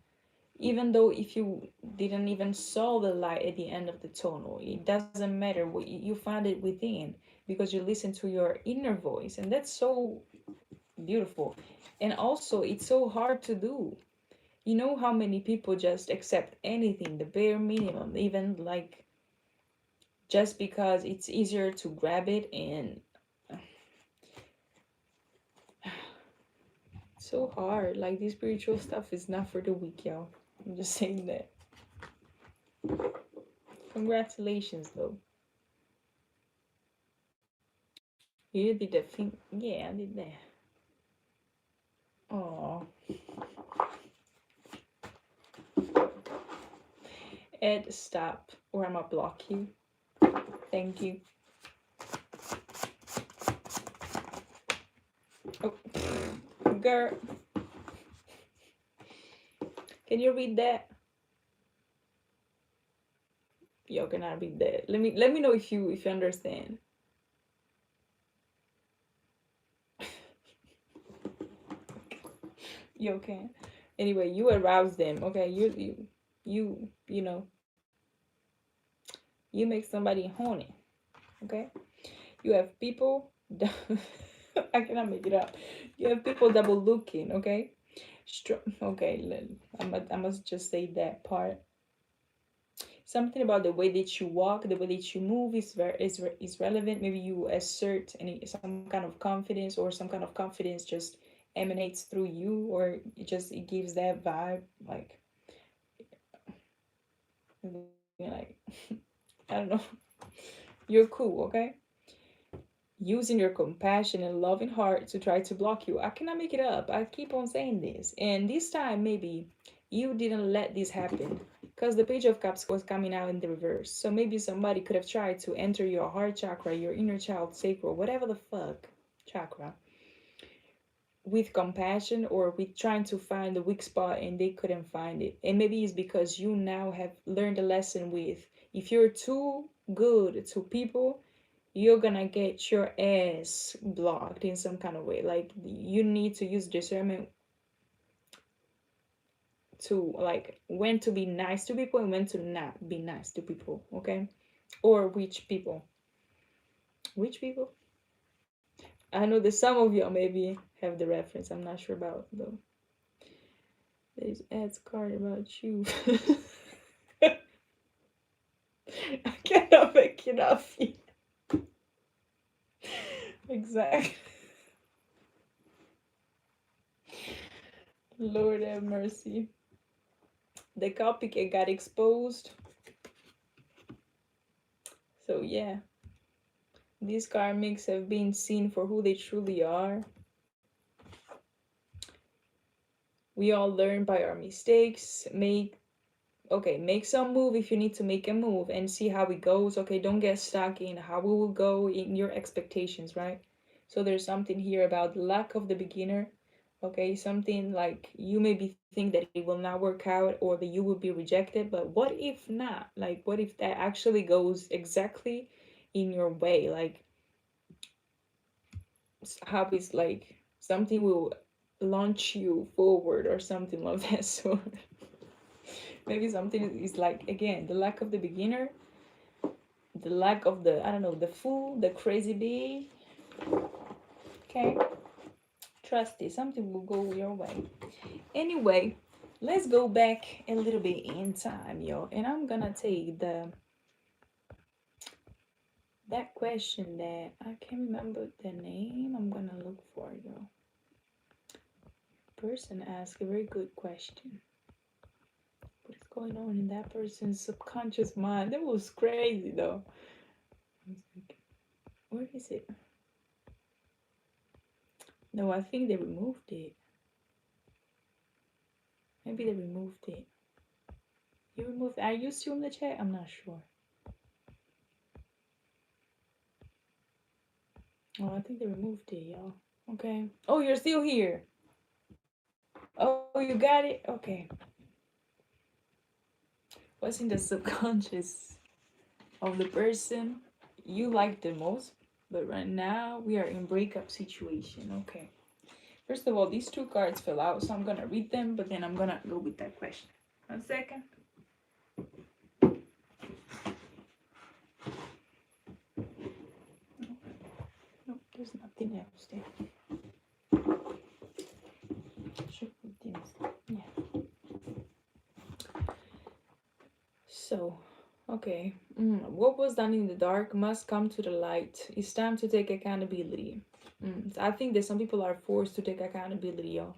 Even though if you didn't even saw the light at the end of the tunnel, it doesn't matter. You find it within, because you listen to your inner voice, and that's so beautiful. And also, it's so hard to do. You know how many people just accept anything, the bare minimum, even like just because it's easier to grab it, and so hard. Like, this spiritual stuff is not for the weak, y'all. I'm just saying that. Congratulations though. You did the thing. Yeah, I did that. Oh. Ed, stop, or I'm gonna block you. Thank you. girl. Can you read that? Yo, cannot read that. Let me know if you understand. You can. Anyway, you arouse them, okay? You know, you make somebody horny, okay? You have people that I cannot make it up. You have people double looking, okay? Okay, I must just say that part. Something about the way that you walk, the way that you move is relevant. Maybe you assert some kind of confidence, or some kind of confidence just emanates through you, or it gives that vibe, like I don't know. You're cool, okay? Using your compassion and loving heart to try to block you. I cannot make it up. I keep on saying this. And this time, maybe you didn't let this happen, because the Page of Cups was coming out in the reverse. So maybe somebody could have tried to enter your heart chakra, your inner child sacral, whatever the fuck chakra, with compassion, or with trying to find the weak spot, and they couldn't find it. And maybe it's because you now have learned a lesson with, if you're too good to people, you're gonna get your ass blocked in some kind of way. Like, you need to use discernment to, like, when to be nice to people and when to not be nice to people, okay? Or which people. I know that some of y'all maybe have the reference. I'm not sure about though. There's ads card about you. I cannot make it up. Exactly. Lord have mercy. The copycat got exposed. So yeah, these karmics have been seen for who they truly are. We all learn by our mistakes. Make some move if you need to make a move, and see how it goes. Okay, don't get stuck in how it will go in your expectations, right? So there's something here about the lack of the beginner. Okay, something like you maybe think that it will not work out, or that you will be rejected, but what if not? Like, what if that actually goes exactly in your way? Like, how is, like, something will launch you forward or something like that. So maybe something is like, again, the lack of the beginner, the lack of the, I don't know, the fool, the crazy bee. Okay, trust it, something will go your way. Anyway, let's go back a little bit in time, yo, and I'm gonna take that question that I can't remember the name. I'm gonna look for it though. Person asked a very good question. What is going on in that person's subconscious mind? That was crazy though. Where is it? No, I think they removed it. Maybe they removed it. You removed it. Are you still in the chat? I'm not sure. Oh, I think they removed it, y'all. Okay. Oh, you're still here. Oh, you got it? Okay. What's in the subconscious of the person you like the most, but right now we are in breakup situation? Okay. First of all, these two cards fell out, so I'm gonna read them, but then I'm gonna go with that question. 1 second. Nope, there's nothing else there. Yeah. So, okay. What was done in the dark must come to the light. It's time to take accountability. I think that some people are forced to take accountability, y'all.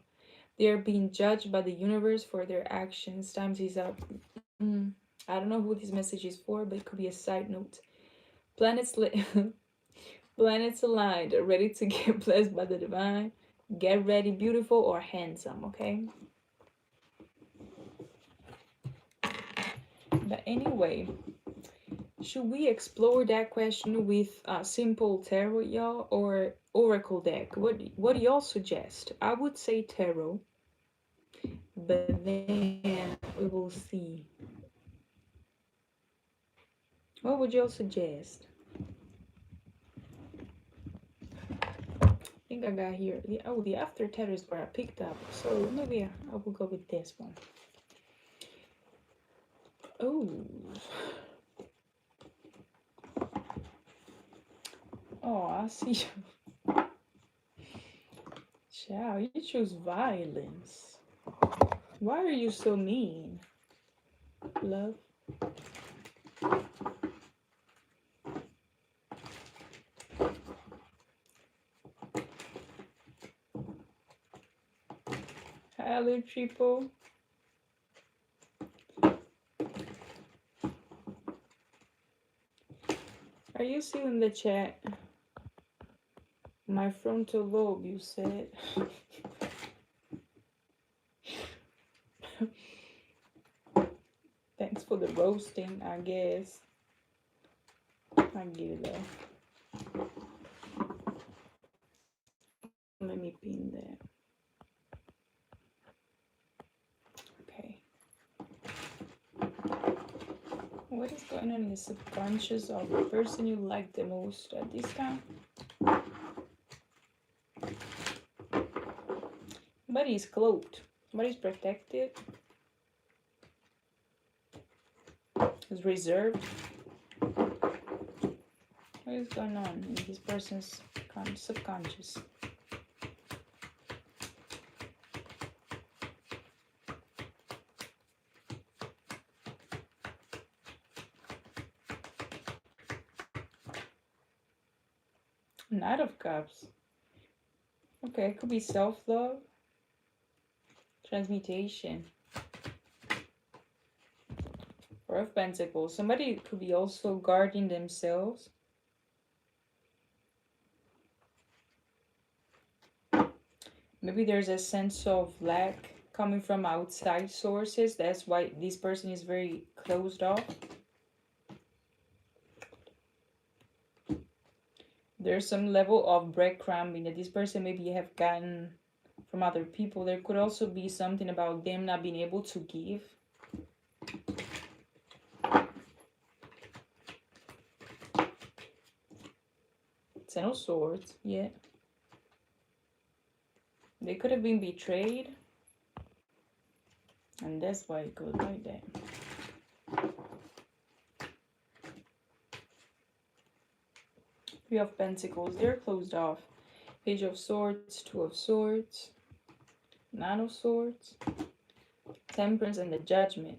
They are being judged by the universe for their actions. Times is up. I don't know who this message is for, but it could be a side note. Planets aligned, ready to get blessed by the divine. Get ready, beautiful or handsome, okay? But anyway, Should we explore that question with a simple tarot, y'all, or oracle deck? What do y'all suggest? I would say tarot, but then we will see. What would y'all suggest? I think I got here. The after tarot is where I picked up, so maybe I will go with this one. Oh. Oh, I see. Child, you choose violence. Why are you so mean, love? Hello, people. Are you still in the chat? My frontal lobe, you said. Thanks for the roasting, I guess. I get it though. Let me pin that. Okay. What is going on in the subconscious of the person you like the most at this time? Somebody is cloaked. Somebody is protected. Is reserved. What is going on in this person's subconscious? Knight of Cups. Okay, it could be self-love. Transmutation. Four of Pentacles. Somebody could be also guarding themselves. Maybe there's a sense of lack coming from outside sources. That's why this person is very closed off. There's some level of breadcrumbing that this person maybe have gotten from other people. There could also be something about them not being able to give. Ten of Swords, yeah. They could have been betrayed. And that's why it goes like that. Three of Pentacles, they're closed off. Page of Swords, Two of Swords, Nine of Swords, Temperance, and the Judgment.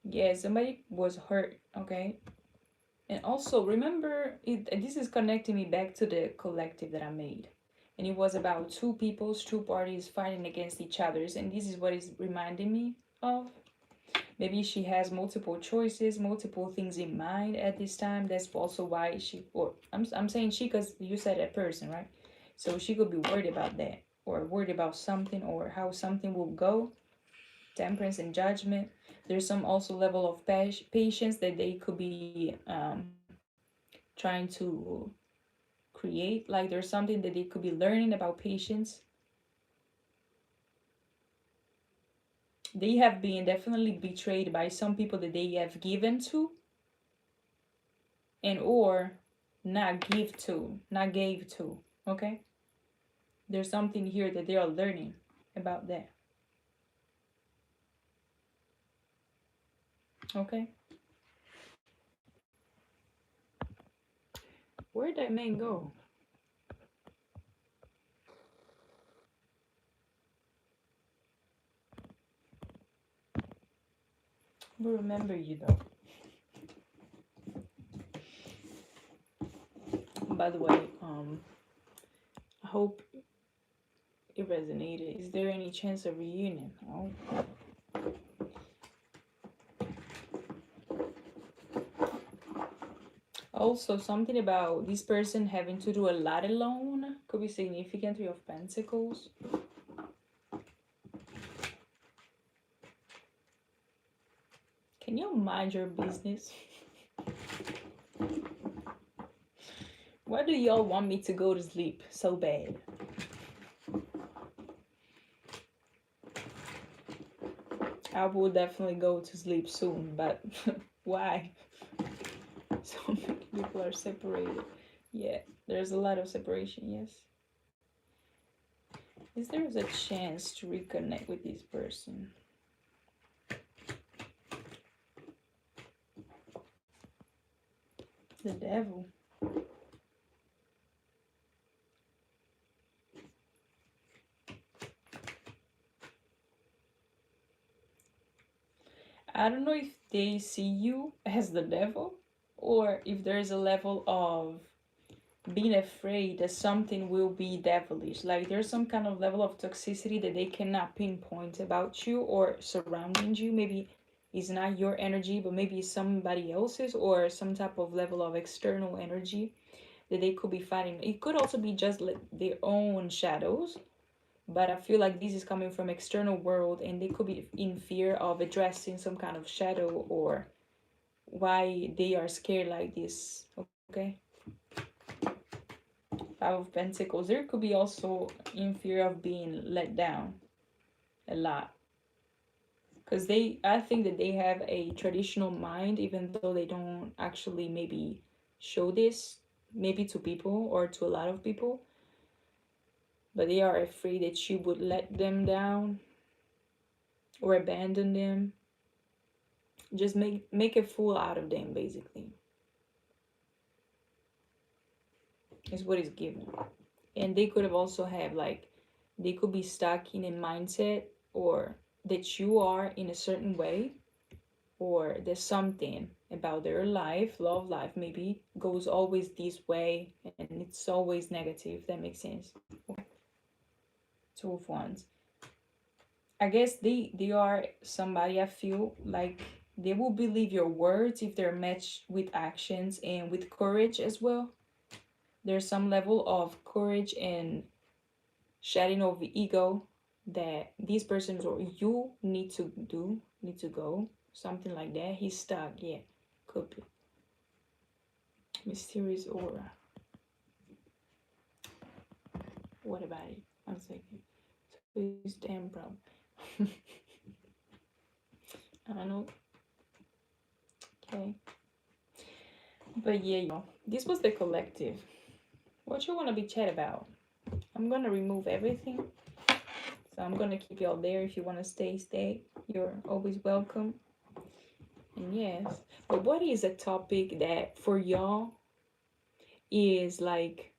Yeah, somebody was hurt, okay? And also, remember, this is connecting me back to the collective that I made. And it was about two peoples, two parties fighting against each other. And this is what is reminding me of. Maybe she has multiple choices, multiple things in mind at this time. That's also why she, or I'm saying she because you said a person, right? So she could be worried about that, or worried about something, or how something will go. Temperance and Judgment. There's some also level of patience that they could be trying to create. Like there's something that they could be learning about patience. They have been definitely betrayed by some people that they have given to, and or not gave to. Okay, there's something here that they are learning about that. Okay, where'd that man go? We remember you though. By the way, I hope it resonated. Is there any chance of reunion? Oh. Also, something about this person having to do a lot alone could be significant. Three of Pentacles. Can you mind your business. Why do y'all want me to go to sleep so bad? I will definitely go to sleep soon, but why? So many people are separated. Yeah, there's a lot of separation, yes. Is there a chance to reconnect with this person? The devil. I don't know if they see you as the devil, or if there's a level of being afraid that something will be devilish. Like there's some kind of level of toxicity that they cannot pinpoint about you or surrounding you. Maybe it's not your energy, but maybe it's somebody else's, or some type of level of external energy that they could be fighting. It could also be just like their own shadows, but I feel like this is coming from external world, and they could be in fear of addressing some kind of shadow or why they are scared like this. Okay. Five of Pentacles. There could be also in fear of being let down a lot, because I think that they have a traditional mind, even though they don't actually maybe show this maybe to people or to a lot of people, but they are afraid that you would let them down or abandon them, just make a fool out of them, basically, is what is given. And they could have also have like, they could be stuck in a mindset or that you are in a certain way, or there's something about their life, love life maybe, goes always this way and it's always negative. That makes sense. Two of Wands. I guess they are somebody, I feel like they will believe your words if they're matched with actions and with courage as well. There's some level of courage and shedding of the ego that these persons or you need to go, something like that. He's stuck. Yeah, could be. Mysterious aura. What about it? 1 second. So it's the Emperor. I don't know. Okay. But yeah, y'all, this was the collective. What you want to be chat about? I'm gonna remove everything, so I'm gonna keep y'all there. If you want to stay. You're always welcome. And yes, but what is a topic that for y'all is like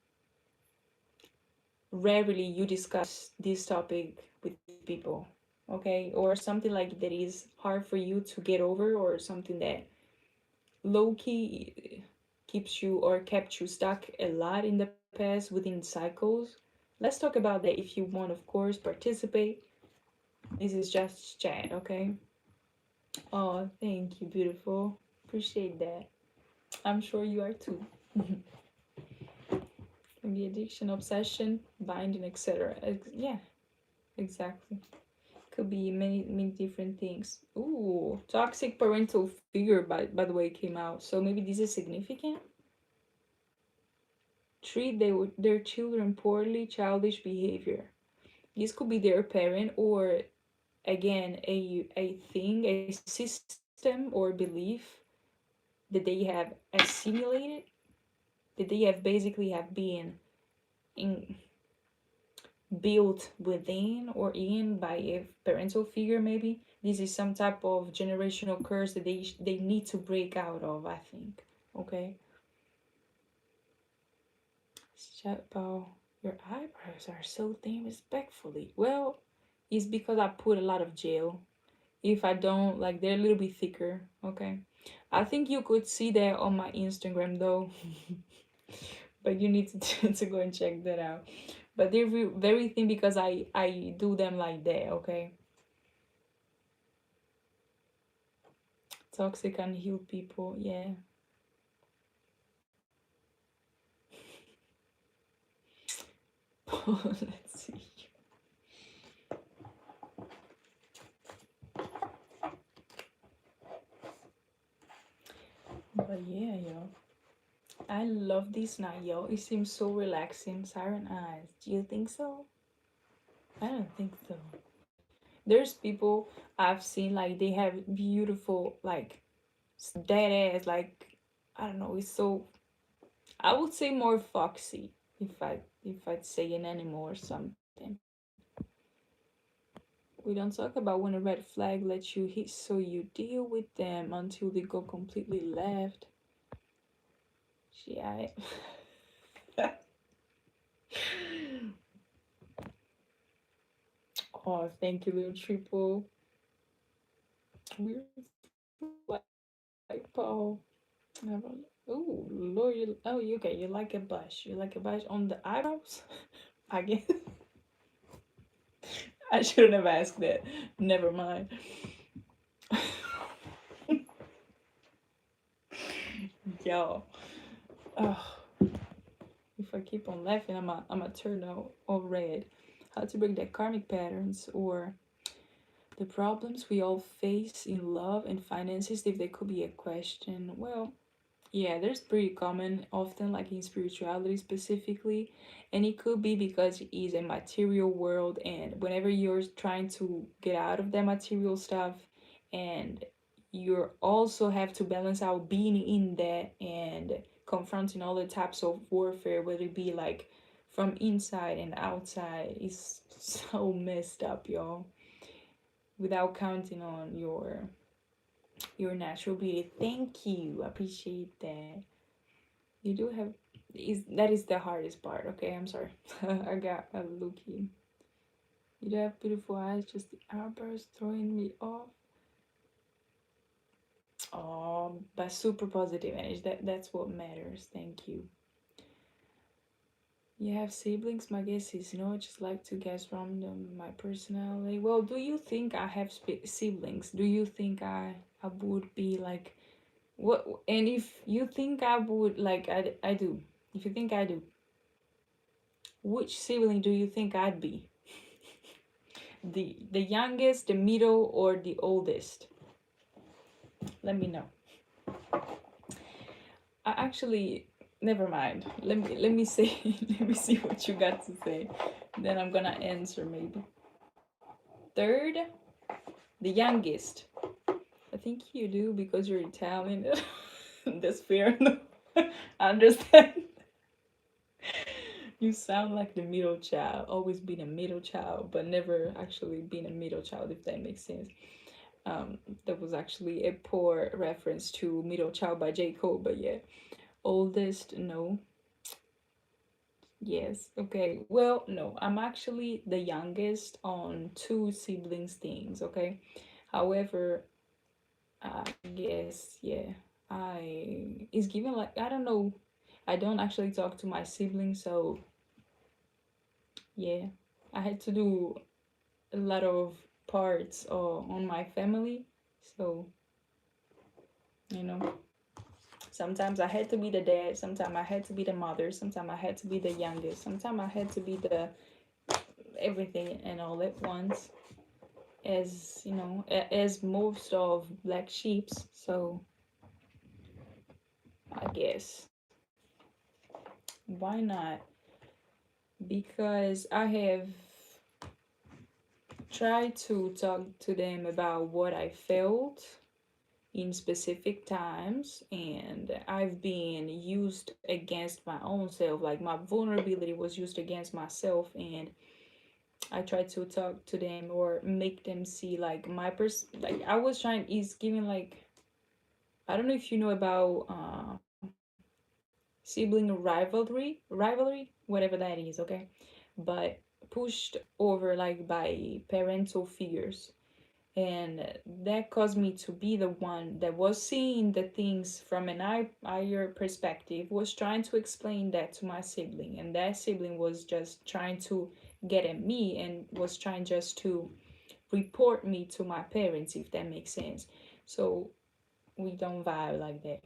rarely you discuss this topic with people, okay? Or something like that is hard for you to get over, or something that low-key keeps you or kept you stuck a lot in the past within cycles. Let's talk about that. If you want, of course, participate. This is just chat, okay? Oh, thank you, beautiful. Appreciate that. I'm sure you are too. Can be addiction, obsession, binding, etc. Yeah, exactly. Could be many different things. Ooh, toxic parental figure, by the way, came out. So maybe this is significant. Treat their children poorly, childish behavior. This could be their parent, or again a thing, a system or belief that they have assimilated, that they have basically have been built within or in by a parental figure. Maybe this is some type of generational curse that they need to break out of, I think. Okay. Shut up. Your eyebrows are so thin. Respectfully. Well, it's because I put a lot of gel. If I don't, like, they're a little bit thicker. Okay. I think you could see that on my Instagram though. But you need to go and check that out. But they're very thin because I do them like that. Okay. Toxic and healed people. Yeah. Let's see. But yeah, yo, I love this night, yo. It seems so relaxing. Siren eyes. Do you think so? I don't think so. There's people I've seen like they have beautiful like dead ass like I don't know. It's so I would say more foxy if I'd say an animal or something. We don't talk about when a red flag lets you hit, so you deal with them until they go completely left. I oh, thank you, little triple. We're like Paul. Oh, Lord, you okay? You like a bush? You like a bush on the eyebrows? I guess I shouldn't have asked that. Never mind. Yo, oh, if I keep on laughing, I'm a turn all red. How to break the karmic patterns or the problems we all face in love and finances, if there could be a question. Well, yeah, there's pretty common often, like in spirituality specifically, and it could be because it is a material world, and whenever you're trying to get out of that material stuff, and you also have to balance out being in that and confronting all the types of warfare, whether it be like from inside and outside, is so messed up, y'all. Without counting on your natural beauty. Thank you. I appreciate that. You do have that is the hardest part, okay? I'm sorry. I got a looky. You do have beautiful eyes, just the eyebrows throwing me off. Oh, but super positive energy. That's what matters. Thank you. You have siblings? My guess is no. I just like to guess random my personality. Well, do you think I have siblings? Do you think I would be like what? And if you think I would like I do. If you think I do, which sibling do you think I'd be? The youngest, the middle, or the oldest? Let me know. I actually never mind. Let me see let me see what you got to say. Then I'm gonna answer maybe. Third, the youngest. I think you do because you're Italian. That's fair enough. I understand. You sound like the middle child, always been a middle child, but never actually been a middle child, if that makes sense. That was actually a poor reference to Middle Child by J. Cole, but yeah. Oldest, no. Yes, okay. Well, no, I'm actually the youngest on two siblings things, okay? However, I guess, yeah, it's given like, I don't know. I don't actually talk to my siblings, so yeah, I had to do a lot of parts on my family, so you know. Sometimes I had to be the dad, sometimes I had to be the mother, sometimes I had to be the youngest, sometimes I had to be the everything and all at once, as you know, as most of black sheeps. So I guess why not? Because I have tried to talk to them about what I felt in specific times, and I've been used against my own self, like my vulnerability was used against myself, and I tried to talk to them or make them see like like I was trying is giving like I don't know if you know about sibling rivalry, whatever that is, okay? But pushed over like by parental figures, and that caused me to be the one that was seeing the things from an higher perspective, was trying to explain that to my sibling, and that sibling was just trying to get at me and was trying just to report me to my parents, if that makes sense. So we don't vibe like that.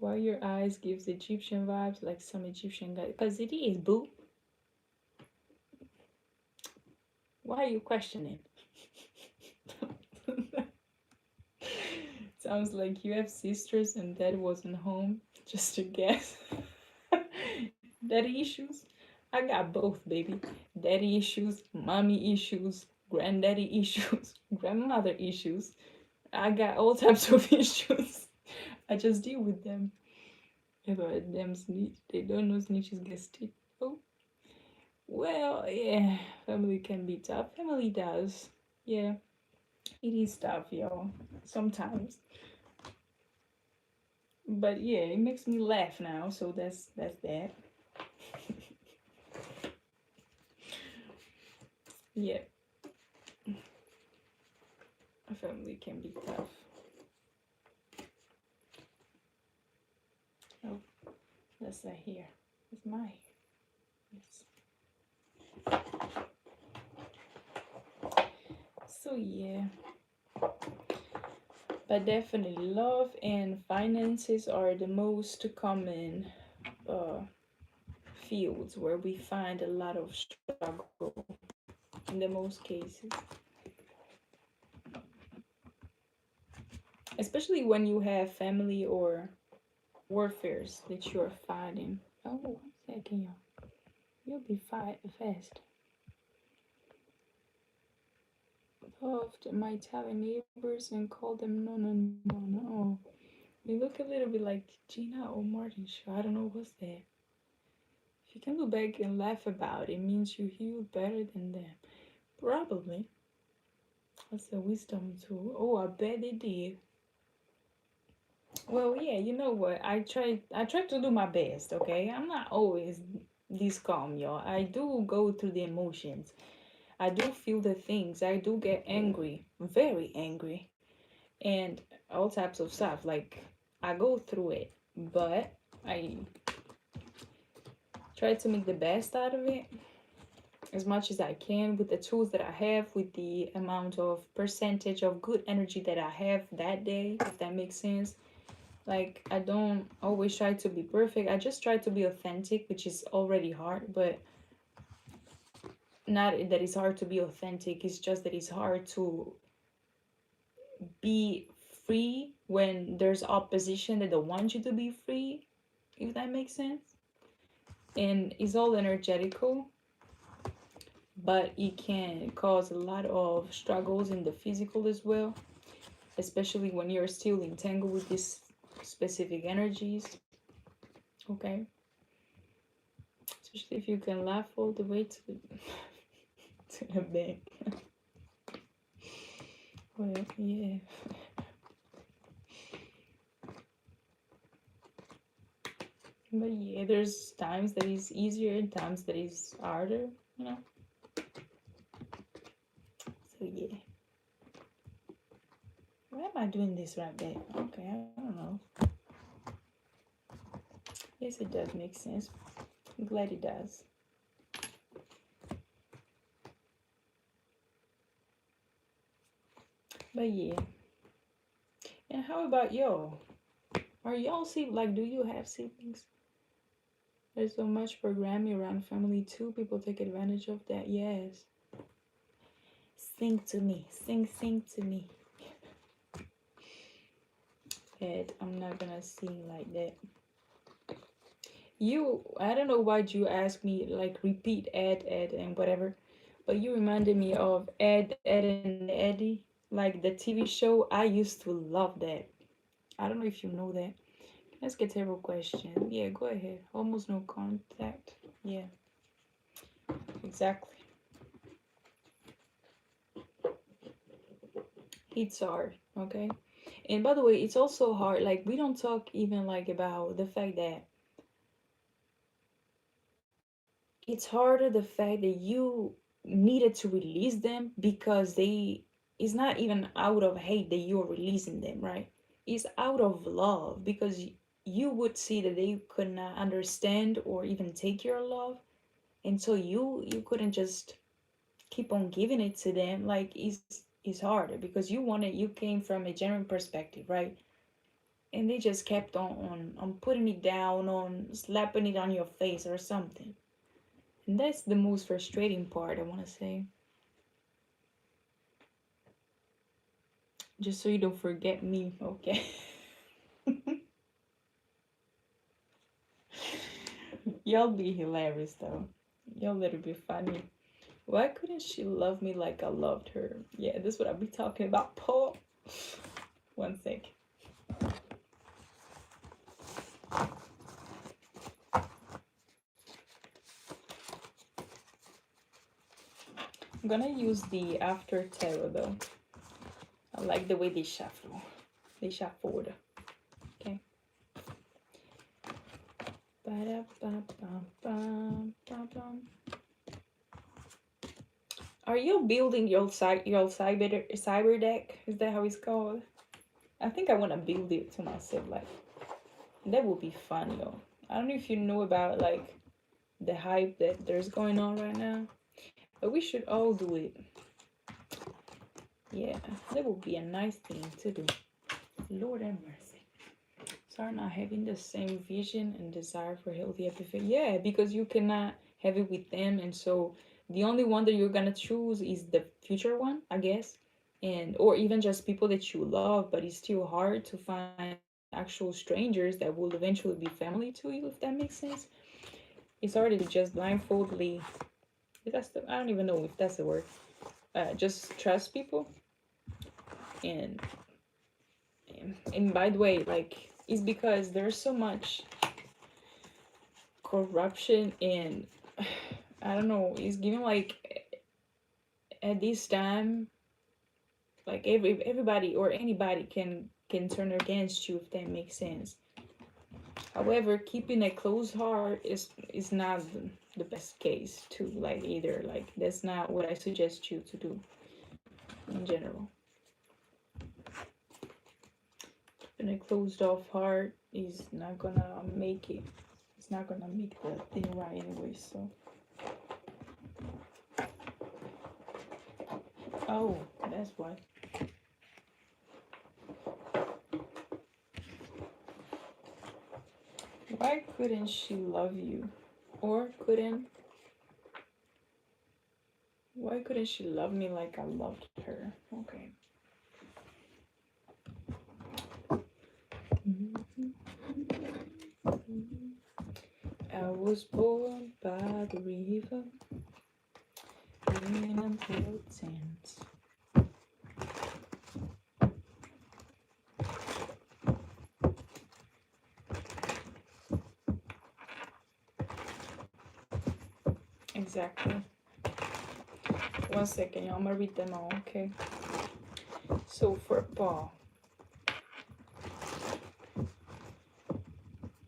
Why your eyes gives Egyptian vibes, like some Egyptian guy? Because it is, boo. Why are you questioning? Sounds like you have sisters and dad wasn't home. Just to guess. Daddy issues? I got both, baby. Daddy issues, mommy issues, granddaddy issues, grandmother issues. I got all types of issues. I just deal with them. But them snitch, they don't know snitches get stitched. Oh, well, yeah, family can be tough. Family does. Yeah, it is tough, y'all. Sometimes. But yeah, it makes me laugh now, so that's that. Yeah, a family can be tough. Oh, that's that here. It's my hair. Yes. So yeah, but definitely love and finances are the most common fields where we find a lot of struggle in the most cases, especially when you have family or warfares that you're fighting. Oh, 1 second, y'all. You'll be fast. Loved my Italian neighbors and called them no. You look a little bit like Gina or Martin Shaw. I don't know what's that. If you can look back and laugh about it, means you healed better than them. Probably. That's a wisdom tool. Oh, I bet they did. Well, yeah, you know what? I try to do my best, okay? I'm not always this calm, y'all. I do go through the emotions. I do feel the things. I do get angry, very angry, and all types of stuff. Like, I go through it, but I try to make the best out of it as much as I can with the tools that I have, with the amount of percentage of good energy that I have that day, if that makes sense. Like, I don't always try to be perfect. I just try to be authentic, which is already hard, but not that it's hard to be authentic. It's just that it's hard to be free when there's opposition that don't want you to be free, if that makes sense. And it's all energetical, but it can cause a lot of struggles in the physical as well, especially when you're still entangled with these specific energies. Okay, especially if you can laugh all the way to the bank. Well, yeah. But yeah, there's times that is easier and times that is harder, you know. So yeah. Why am I doing this right there? Okay, I don't know. Yes, it does make sense. I'm glad it does. But yeah. And how about y'all? Are y'all like, do you have siblings? There's so much programming around family too. People take advantage of that. Yes. Sing to me. Sing to me. Ed, I'm not gonna sing like that. I don't know why you asked me, like, repeat Ed, and whatever. But you reminded me of Ed, and Eddie. Like the TV show. I used to love that. I don't know if you know that. Let's get a real question. Yeah, go ahead. Almost no contact. Yeah. Exactly. It's hard, okay? And by the way, it's also hard. Like, we don't talk even like about the fact that it's harder, the fact that you needed to release them because it's not even out of hate that you're releasing them, right? It's out of love, because you would see that they could not understand or even take your love, and so you couldn't just keep on giving it to them. Like, it's harder because you came from a genuine perspective, right? And they just kept on putting it down, on slapping it on your face or something. And that's the most frustrating part, I want to say. Just so you don't forget me, okay? Y'all be hilarious though. Y'all little bit funny. Why couldn't she love me like I loved her? Yeah, this is what I'll be talking about, Paul. One sec. I'm gonna use the After Tarot though. I like the way they shuffle. They shuffle. Okay. Are you building your cyber deck? Is that how it's called? I think I want to build it to myself. Like, that would be fun, yo. I don't know if you know about like the hype that there's going on right now, but we should all do it. Yeah, that would be a nice thing to do. Lord have mercy. Start not having the same vision and desire for healthy empathy. Yeah, because you cannot have it with them, and so the only one that you're gonna choose is the future one, I guess, and or even just people that you love. But it's still hard to find actual strangers that will eventually be family to you, if that makes sense. It's harder to just blindfoldly. I don't even know if that's the word. Just trust people, and and by the way, like, it's because there's so much corruption and I don't know, it's given like at this time, like everybody or anybody can turn against you, if that makes sense. However, keeping a closed heart is not the best case to like either. Like, that's not what I suggest you to do in general. Keeping a closed off heart is not gonna make it. It's not gonna make the thing right anyway. So, oh, that's why. Why couldn't she love you? Or why couldn't she love me like I loved her? Okay. I was born by the river, in until tent. Exactly. 1 second, y'all. I'm gonna read them all, okay? So for Paul,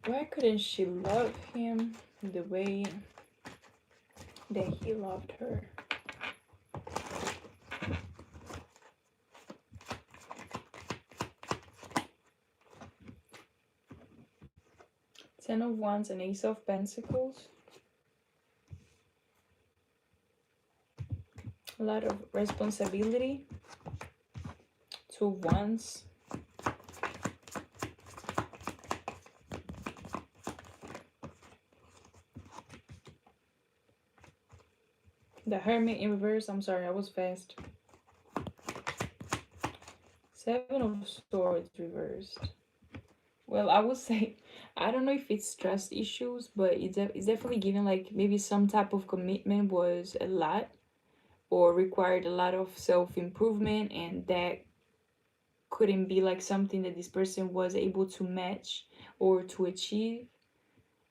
why couldn't she love him the way that he loved her? Ten of Wands and Ace of Pentacles. A lot of responsibility. Two of Wands. The Hermit in reverse. I'm sorry, I was fast. Seven of Swords reversed. Well, I would say, I don't know if it's trust issues, but it's definitely given like maybe some type of commitment was a lot or required a lot of self-improvement, and that couldn't be like something that this person was able to match or to achieve.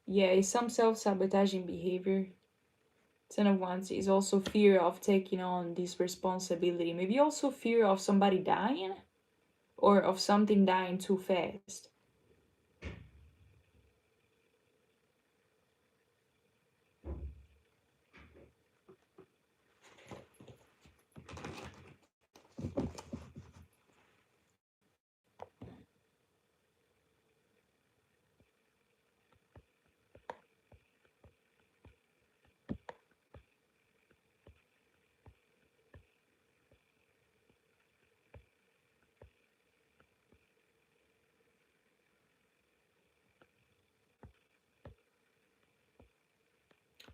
Yeah, it's some self-sabotaging behavior. Ten of Wands is also fear of taking on this responsibility. Maybe also fear of somebody dying or of something dying too fast.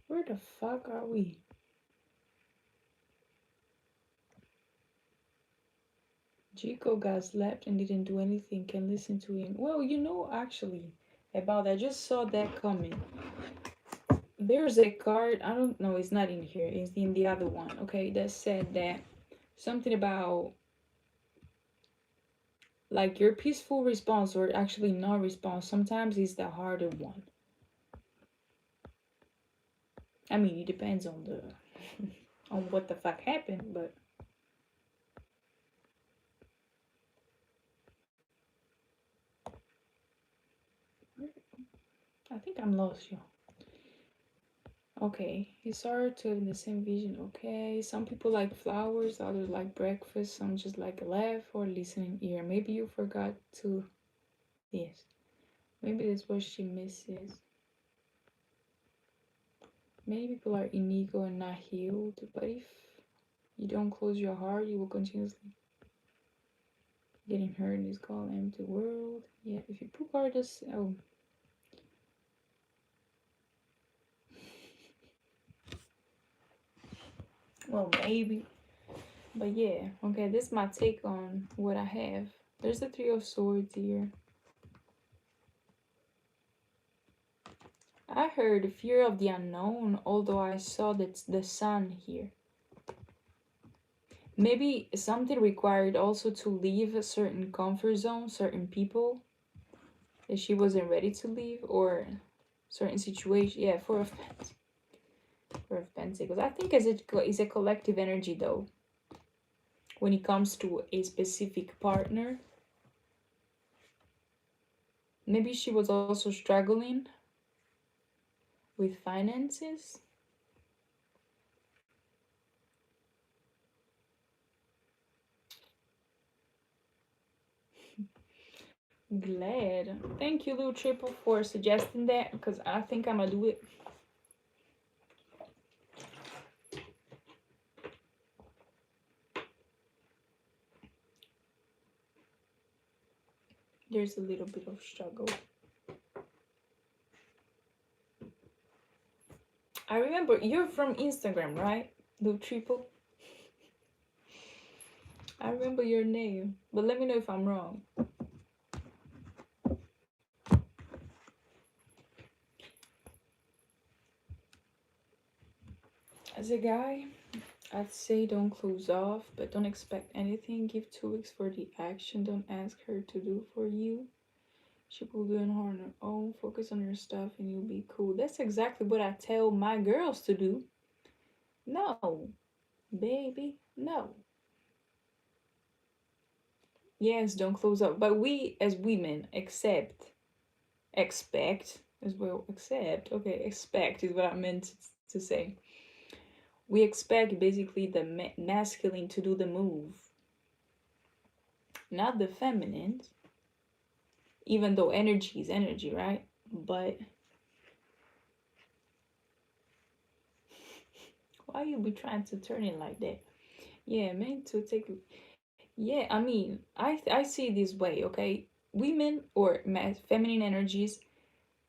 Where the fuck are we? Chico got slapped and didn't do anything. Can listen to him. Well, you know, actually, about that, I just saw that coming. There's a card. I don't know. It's not in here. It's in the other one. Okay, that said that something about like your peaceful response or actually non-response sometimes is the harder one. I mean, it depends on the on what the fuck happened, but I think I'm lost, y'all. Okay, it's hard to have the same vision. Okay, some people like flowers, others like breakfast, some just like a laugh or listening ear. Maybe you forgot to. Yes, maybe that's what she misses. Many people are inigo and not healed, but if you don't close your heart, you will continuously getting hurt. Is called empty world. Yeah, if you put artists, oh. Well, maybe. But yeah, okay, this is my take on what I have. There's the Three of Swords here. I heard fear of the unknown, although I saw that the sun here. Maybe something required also to leave a certain comfort zone, certain people that she wasn't ready to leave, or certain situation. Yeah, Four of Pentacles. Four of Pentacles. I think it's a collective energy though. When it comes to a specific partner. Maybe she was also struggling with finances. Glad. Thank you, Lil Triple, for suggesting that, because I think I'm gonna do it. There's a little bit of struggle. I remember you're from Instagram, right? Lil Triple. I remember your name, but let me know if I'm wrong. As a guy, I'd say don't close off, but don't expect anything. Give 2 weeks for the action. Don't ask her to do for you. She will do it on her own. Focus on your stuff and you'll be cool. That's exactly what I tell my girls to do. No, baby, no. Yes, don't close up. But we as women expect as well. Expect is what I meant to say. We expect basically the masculine to do the move, not the feminine. Even though energy is energy, right? But why you be trying to turn it like that? Yeah, meant to take. Yeah, I mean, I see it this way, okay? Women or feminine energies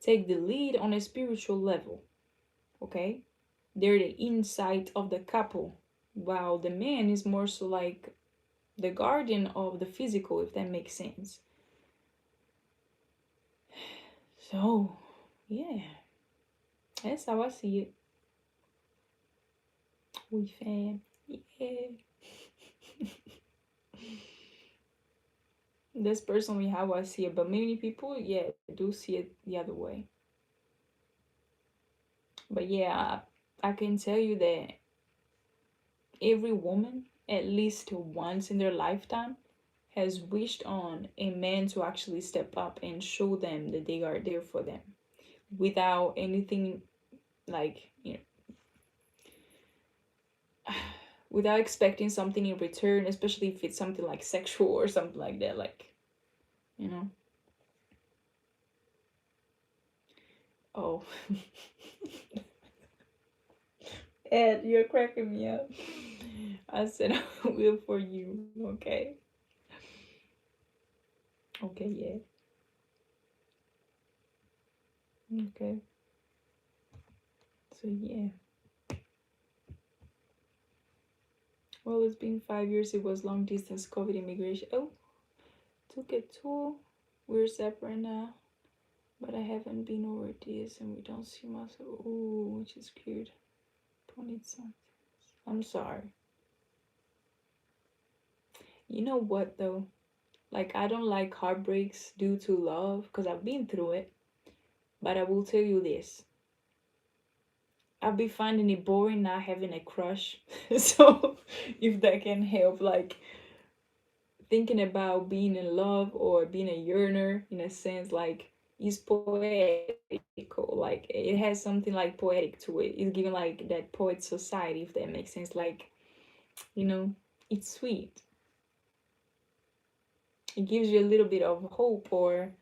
take the lead on a spiritual level, okay? They're the insight of the couple, while the man is more so like the guardian of the physical, if that makes sense. So, yeah, that's how I see it. We fam, yeah. That's personally how I see it, but many people, yeah, do see it the other way. But yeah, I can tell you that every woman, at least once in their lifetime, has wished on a man to actually step up and show them that they are there for them without anything like, without expecting something in return, especially if it's something like sexual or something like that, like, Oh. Ed, you're cracking me up. I said I will for you, okay? Okay, yeah. Okay. So yeah. Well, it's been 5 years. It was long distance COVID immigration. Oh, took a tour. We're separate now, but I haven't been over this, and we don't see myself. Ooh, which is cute. 20 something. I'm sorry. You know what though? Like, I don't like heartbreaks due to love because I've been through it. But I will tell you this. I've been finding it boring not having a crush. So if that can help, like thinking about being in love or being a yearner in a sense, like is poetical. Like it has something like poetic to it. It's giving like that poet society, if that makes sense. Like, you know, it's sweet. It gives you a little bit of hope, or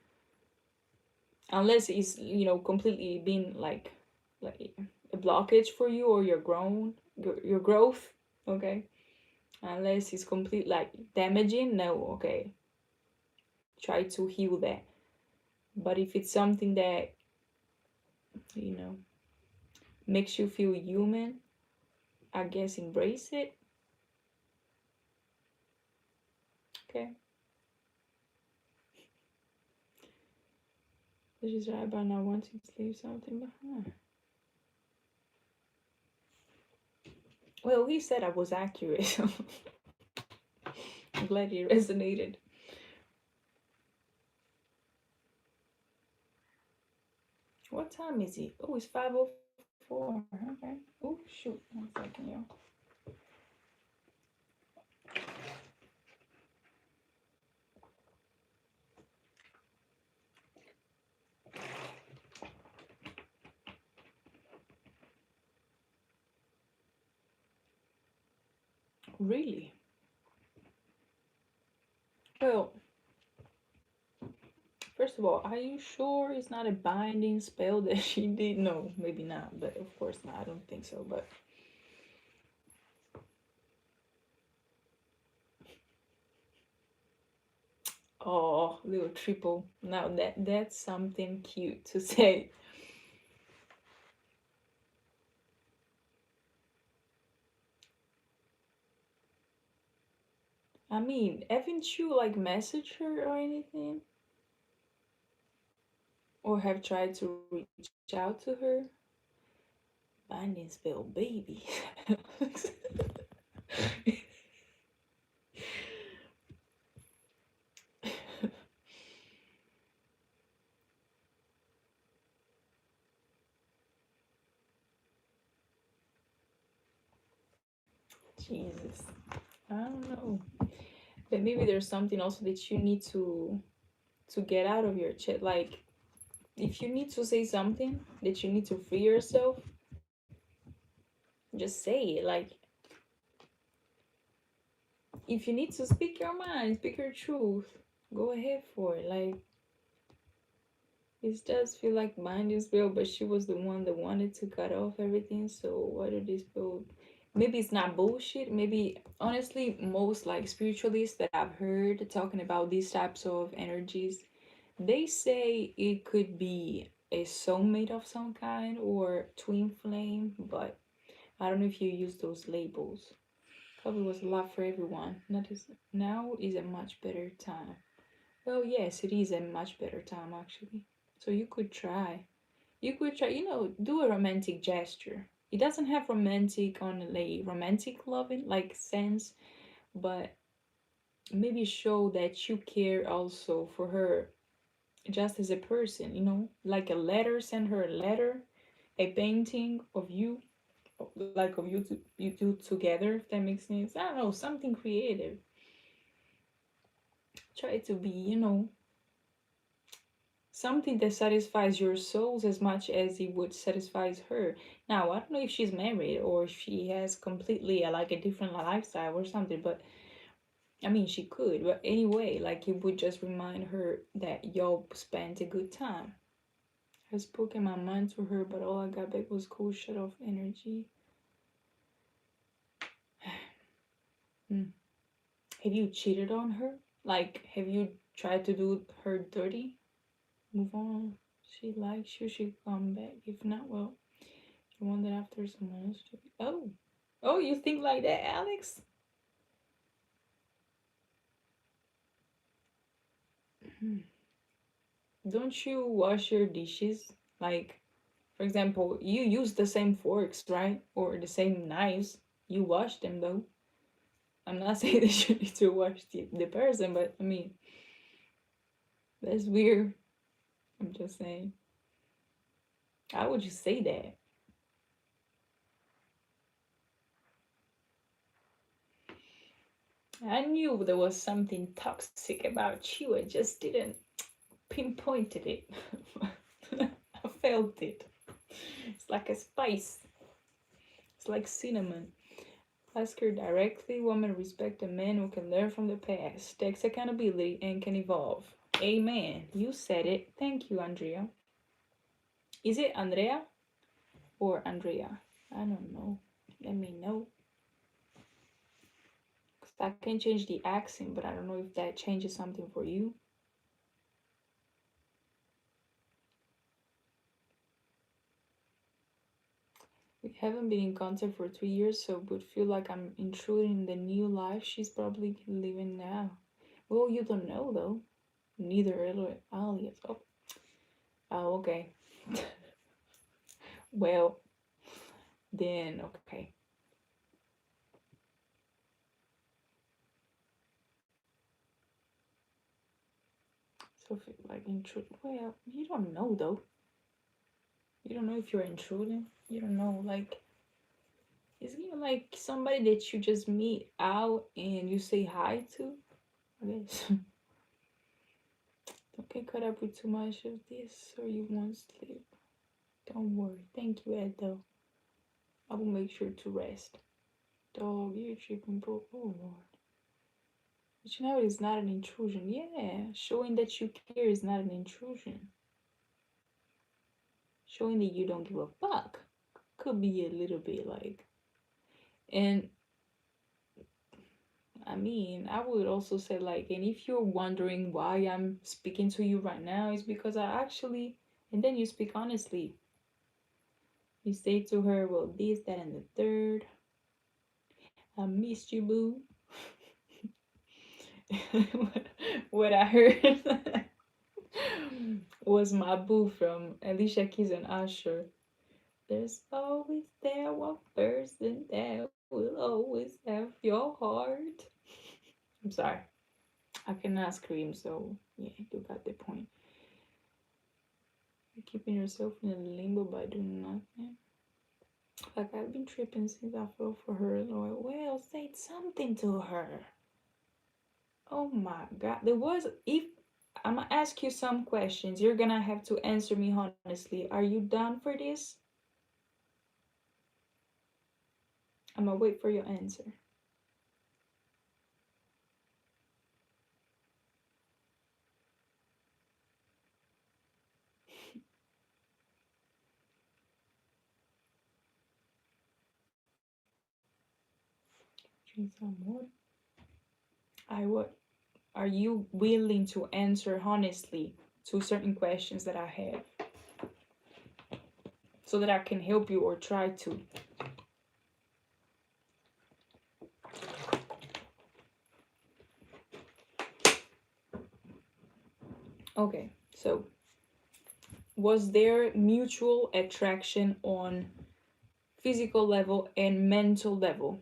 unless it's, you know, completely been like a blockage for you or your growth, okay? Unless it's complete like damaging, no, okay, try to heal that. But if it's something that, you know, makes you feel human, I guess embrace it. Okay. This is right about not wanting to leave something behind. Well, he said I was accurate. I'm glad it resonated. What time is it? Oh, it's 5:04. Okay. Oh, shoot. 1 second, y'all. Really? Well, first of all, are you sure it's not a binding spell that she did? No, maybe not, but of course not. I don't think so, but oh, little triple. Now that's something cute to say. I mean, haven't you like messaged her or anything? Or have tried to reach out to her? Binding spell, baby. Jesus. I don't know. But maybe there's something also that you need to get out of your chest. Like if you need to say something that you need to free yourself, just say it. Like if you need to speak your mind, speak your truth, go ahead for it. Like it does feel like mind is real, but she was the one that wanted to cut off everything. So what did this feel? Maybe it's not bullshit. Maybe honestly, most like spiritualists that I've heard talking about these types of energies, they say it could be a soulmate of some kind or twin flame, but I don't know if you use those labels. Probably was a lot for everyone. Not as now is a much better time. Well, yes, it is a much better time actually. So you could try. You could try, do a romantic gesture. It doesn't have romantic on a romantic loving like sense, but maybe show that you care also for her just as a person, like a letter, send her a letter, a painting of you, like of you two together, if that makes sense. I don't know, something creative. Try to be, something that satisfies your souls as much as it would satisfies her. Now, I don't know if she's married or if she has completely like a different lifestyle or something, but I mean, she could. But anyway, like it would just remind her that y'all spent a good time. I spoke in my mind to her, but all I got back was cool shut off energy. Hmm. Have you cheated on her? Like, have you tried to do her dirty? Move on. She likes you, she come back. If not, well, you want that after someone else. Oh, you think like that, Alex? Don't you wash your dishes? Like, for example, you use the same forks, right? Or the same knives. You wash them though. I'm not saying that you need to wash the person, but I mean, that's weird. I'm just saying. How would you say that? I knew there was something toxic about you. I just didn't pinpointed it. I felt it. It's like a spice. It's like cinnamon. Ask her directly. Women respect a man who can learn from the past, takes accountability, and can evolve. Amen. You said it. Thank you, Andrea. Is it Andrea or Andrea? I don't know. Let me know. Because I can change the accent, but I don't know if that changes something for you. We haven't been in contact for 3 years, so it would feel like I'm intruding in the new life she's probably living now. Well, you don't know though. Neither Alias. Oh, okay. Well, then okay. So if like intrude, well, you don't know though. You don't know if you're intruding. You don't know, like, is it like somebody that you just meet out and you say hi to? I guess. Don't get caught up with too much of this or you won't sleep. Don't worry. Thank you, Ed, though. I will make sure to rest. Dog, you're tripping, bro. Oh, Lord. But you know, it's not an intrusion. Yeah, showing that you care is not an intrusion. Showing that you don't give a fuck could be a little bit like. And I mean, I would also say, like, and if you're wondering why I'm speaking to you right now, it's because I actually, and then you speak honestly. You say to her, well, this, that, and the third. I missed you, boo. What I heard was my boo from Alicia Keys and Usher. There's always there one person that will always have your heart. I'm sorry. I cannot scream, so yeah, you got the point. You're keeping yourself in a limbo by doing nothing. Like, I've been tripping since I fell for her. Like, well, say something to her. Oh my god. There was, if I'm gonna ask you some questions, you're gonna have to answer me honestly. Are you done for this? I'm gonna wait for your answer. Drink some water. What are you willing to answer honestly to certain questions that I have so that I can help you or try to? Okay, so was there mutual attraction on physical level and mental level?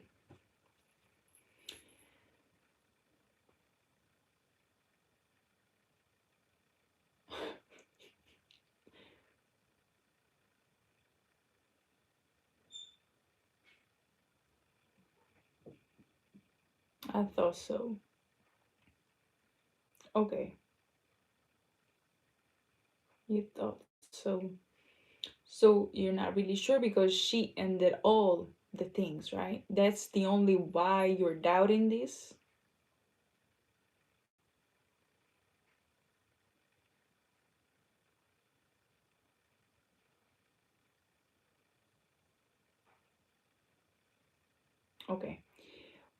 I thought so. Okay, you thought so. So you're not really sure because she ended all the things, right? That's the only why you're doubting this? Okay.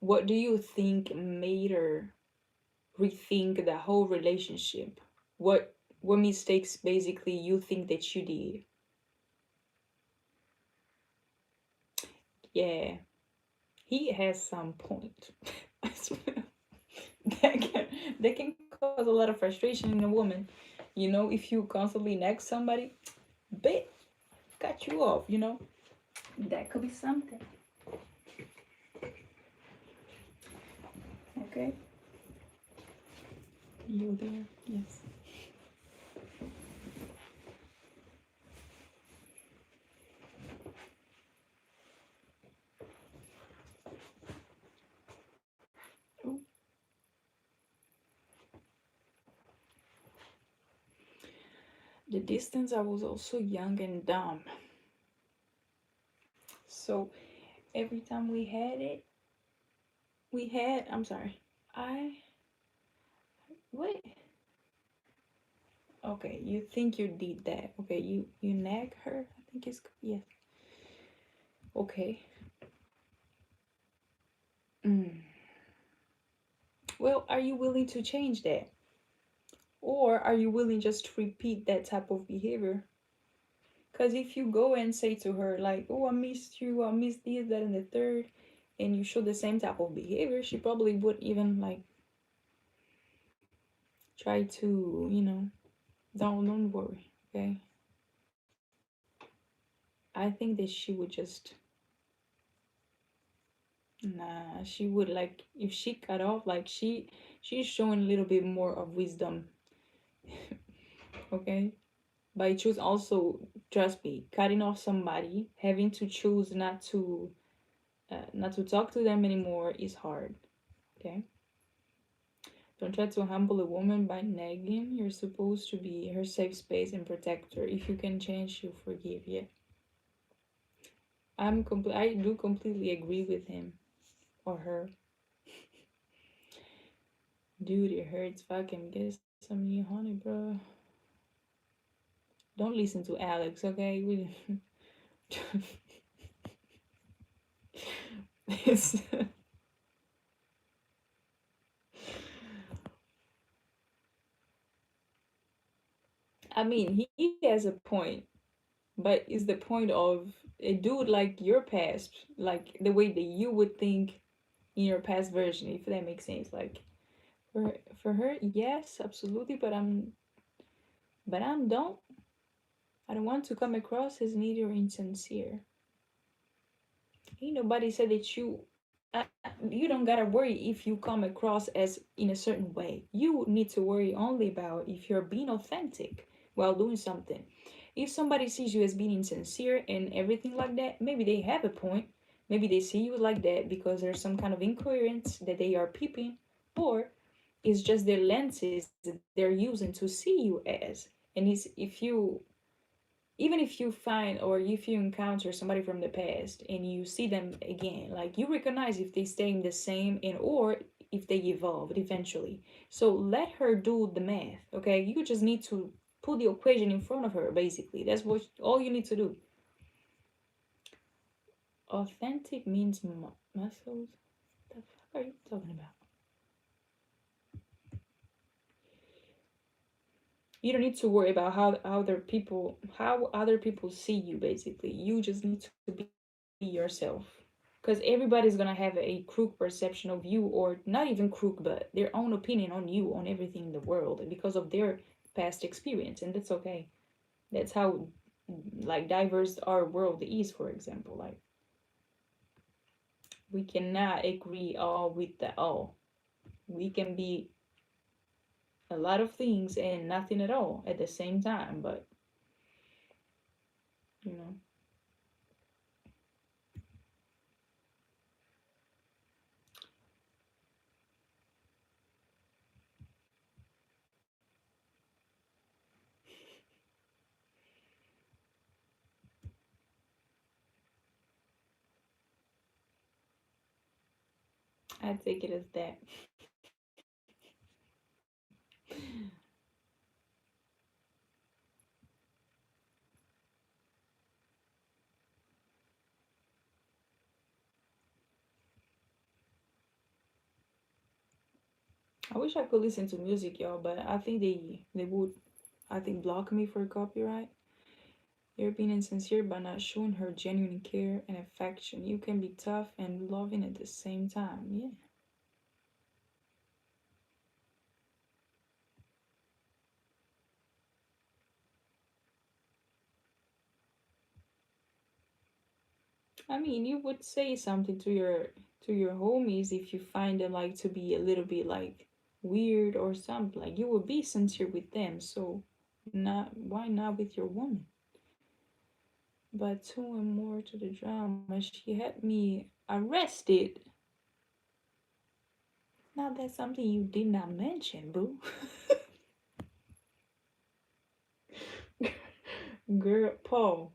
What do you think made her rethink the whole relationship? What mistakes basically you think that you did? Yeah, he has some point. That can cause a lot of frustration in a woman. You know, if you constantly nag somebody, bit cut you off, you know? That could be something. Okay. You there? Yes. Ooh. The distance, I was also young and dumb. So every time I'm sorry. I, what? Okay, you think you did that. Okay, you nag her? I think it's, yes. Okay. Mm. Well, are you willing to change that? Or are you willing just to repeat that type of behavior? Because if you go and say to her, like, oh, I missed you, I missed this, that, and the third, and you show the same type of behavior, she probably would even, like, try to, you know, don't worry, okay? I think that she would just, nah, she would, like, if she cut off, like, she's showing a little bit more of wisdom, okay? By choose also, trust me, cutting off somebody, having to choose not to talk to them anymore is hard, okay? Don't try to humble a woman by nagging. You're supposed to be her safe space and protector. If you can change, she'll forgive you. I do completely agree with him or her. Dude, it hurts. Fucking get some new honey, bro. Don't listen to Alex, okay? I mean, he has a point, but is the point of a dude like your past, like the way that you would think in your past version, if that makes sense. Like for her, yes, absolutely, but I don't want to come across as needy or insincere. Ain't nobody said that you don't gotta worry if you come across as in a certain way. You need to worry only about if you're being authentic while doing something. If somebody sees you as being insincere and everything like that, maybe they have a point. Maybe they see you like that because there's some kind of incoherence that they are peeping, or it's just their lenses that they're using to see you as. And it's, if you, even if you find or if you encounter somebody from the past and you see them again, like you recognize if they stay the same and or if they evolved eventually. So let her do the math, okay? You just need to put the equation in front of her, basically. That's what all you need to do. Authentic means muscles. The fuck are you talking about? You don't need to worry about how other people see you, basically. You just need to be yourself, because everybody's gonna have a crook perception of you, or not even crook, but their own opinion on you, on everything in the world, because of their past experience, and that's okay. That's how, like, diverse our world is. For example, like, we cannot agree all with the all. We can be a lot of things and nothing at all at the same time, but you know, I take it as that. I wish I could listen to music, y'all, but I think they would, I think, block me for copyright. You're being insincere by not showing her genuine care and affection. You can be tough and loving at the same time. Yeah. I mean, you would say something to your homies if you find them like to be a little bit like weird or something. Like you would be sincere with them. So not why not with your woman? But two and more to the drama. She had me arrested. Now that's something you did not mention, boo. Girl, Paul.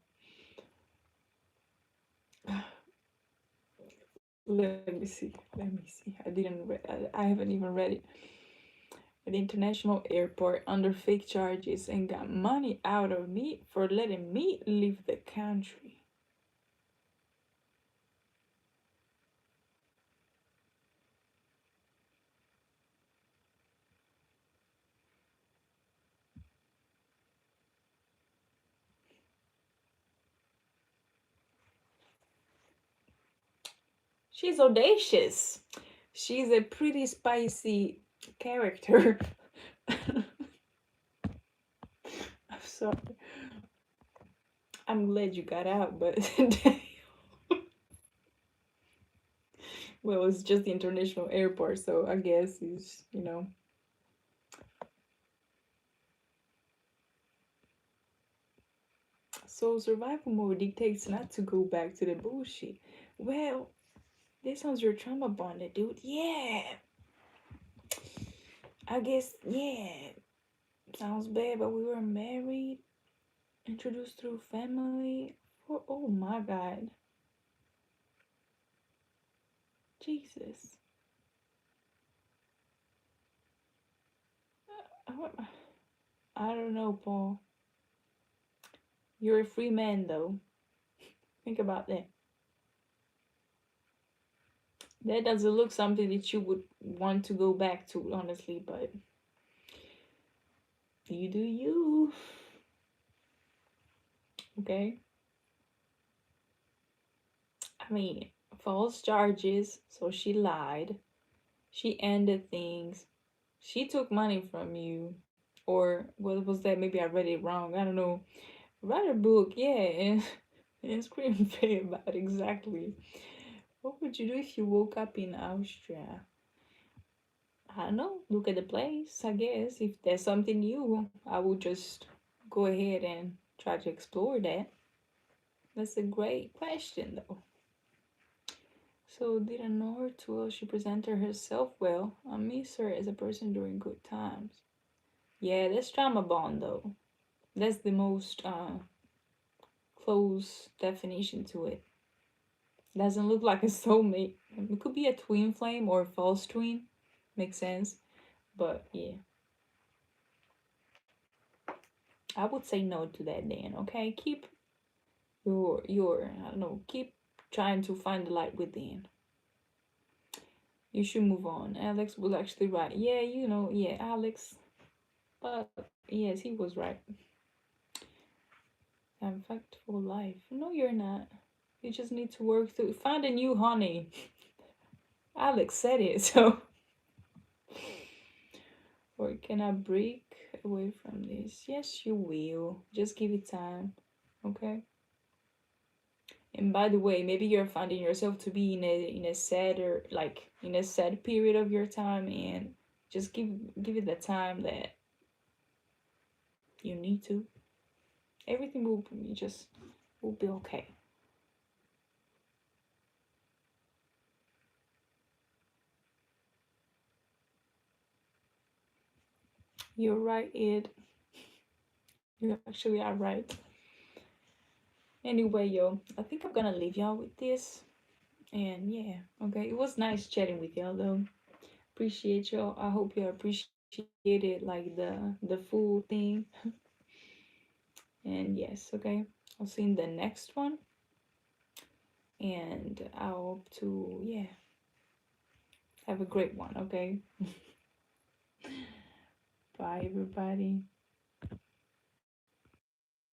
Let me see. Let me see. I didn't. I haven't even read it. At the international airport under fake charges and got money out of me for letting me leave the country. She's audacious. She's a pretty spicy character. I'm sorry. I'm glad you got out, but well, it's just the international airport, so I guess it's, you know. So survival mode dictates not to go back to the bullshit. Well, this sounds your trauma bonded, dude. Yeah. I guess, yeah. Sounds bad, but we were married, introduced through family. Oh my God. Jesus. I don't know, Paul. You're a free man, though. Think about that. That doesn't look something that you would want to go back to, honestly, but you do you. Okay? I mean, false charges, so she lied. She ended things. She took money from you. Or what was that? Maybe I read it wrong. I don't know. Write a book, yeah, and screenplay about exactly. What would you do if you woke up in Austria? I don't know. Look at the place, I guess. If there's something new, I would just go ahead and try to explore that. That's a great question, though. So, didn't know her too well. She presented herself well. I miss her as a person during good times. Yeah, that's trauma bond, though. That's the most close definition to it. Doesn't look like a soulmate. It could be a twin flame or a false twin. Makes sense. But yeah. I would say no to that then, okay? Keep your I don't know, keep trying to find the light within. You should move on. Alex was actually right. Yeah, you know, yeah, Alex. But yes, he was right. I'm fact for life. No, you're not. You just need to work through find a new honey. Alex said it, so or can I break away from this? Yes, you will. Just give it time. Okay? And by the way, maybe you're finding yourself to be in a sad or like in a sad period of your time, and just give it the time that you need to. Everything will be just will be okay. You're right, Ed. You actually are right. Anyway, yo, I think I'm gonna leave y'all with this. And yeah, okay. It was nice chatting with y'all though. Appreciate y'all. I hope you appreciated like the full thing. And yes, okay. I'll see you in the next one. And I hope to yeah have a great one, okay? Bye everybody.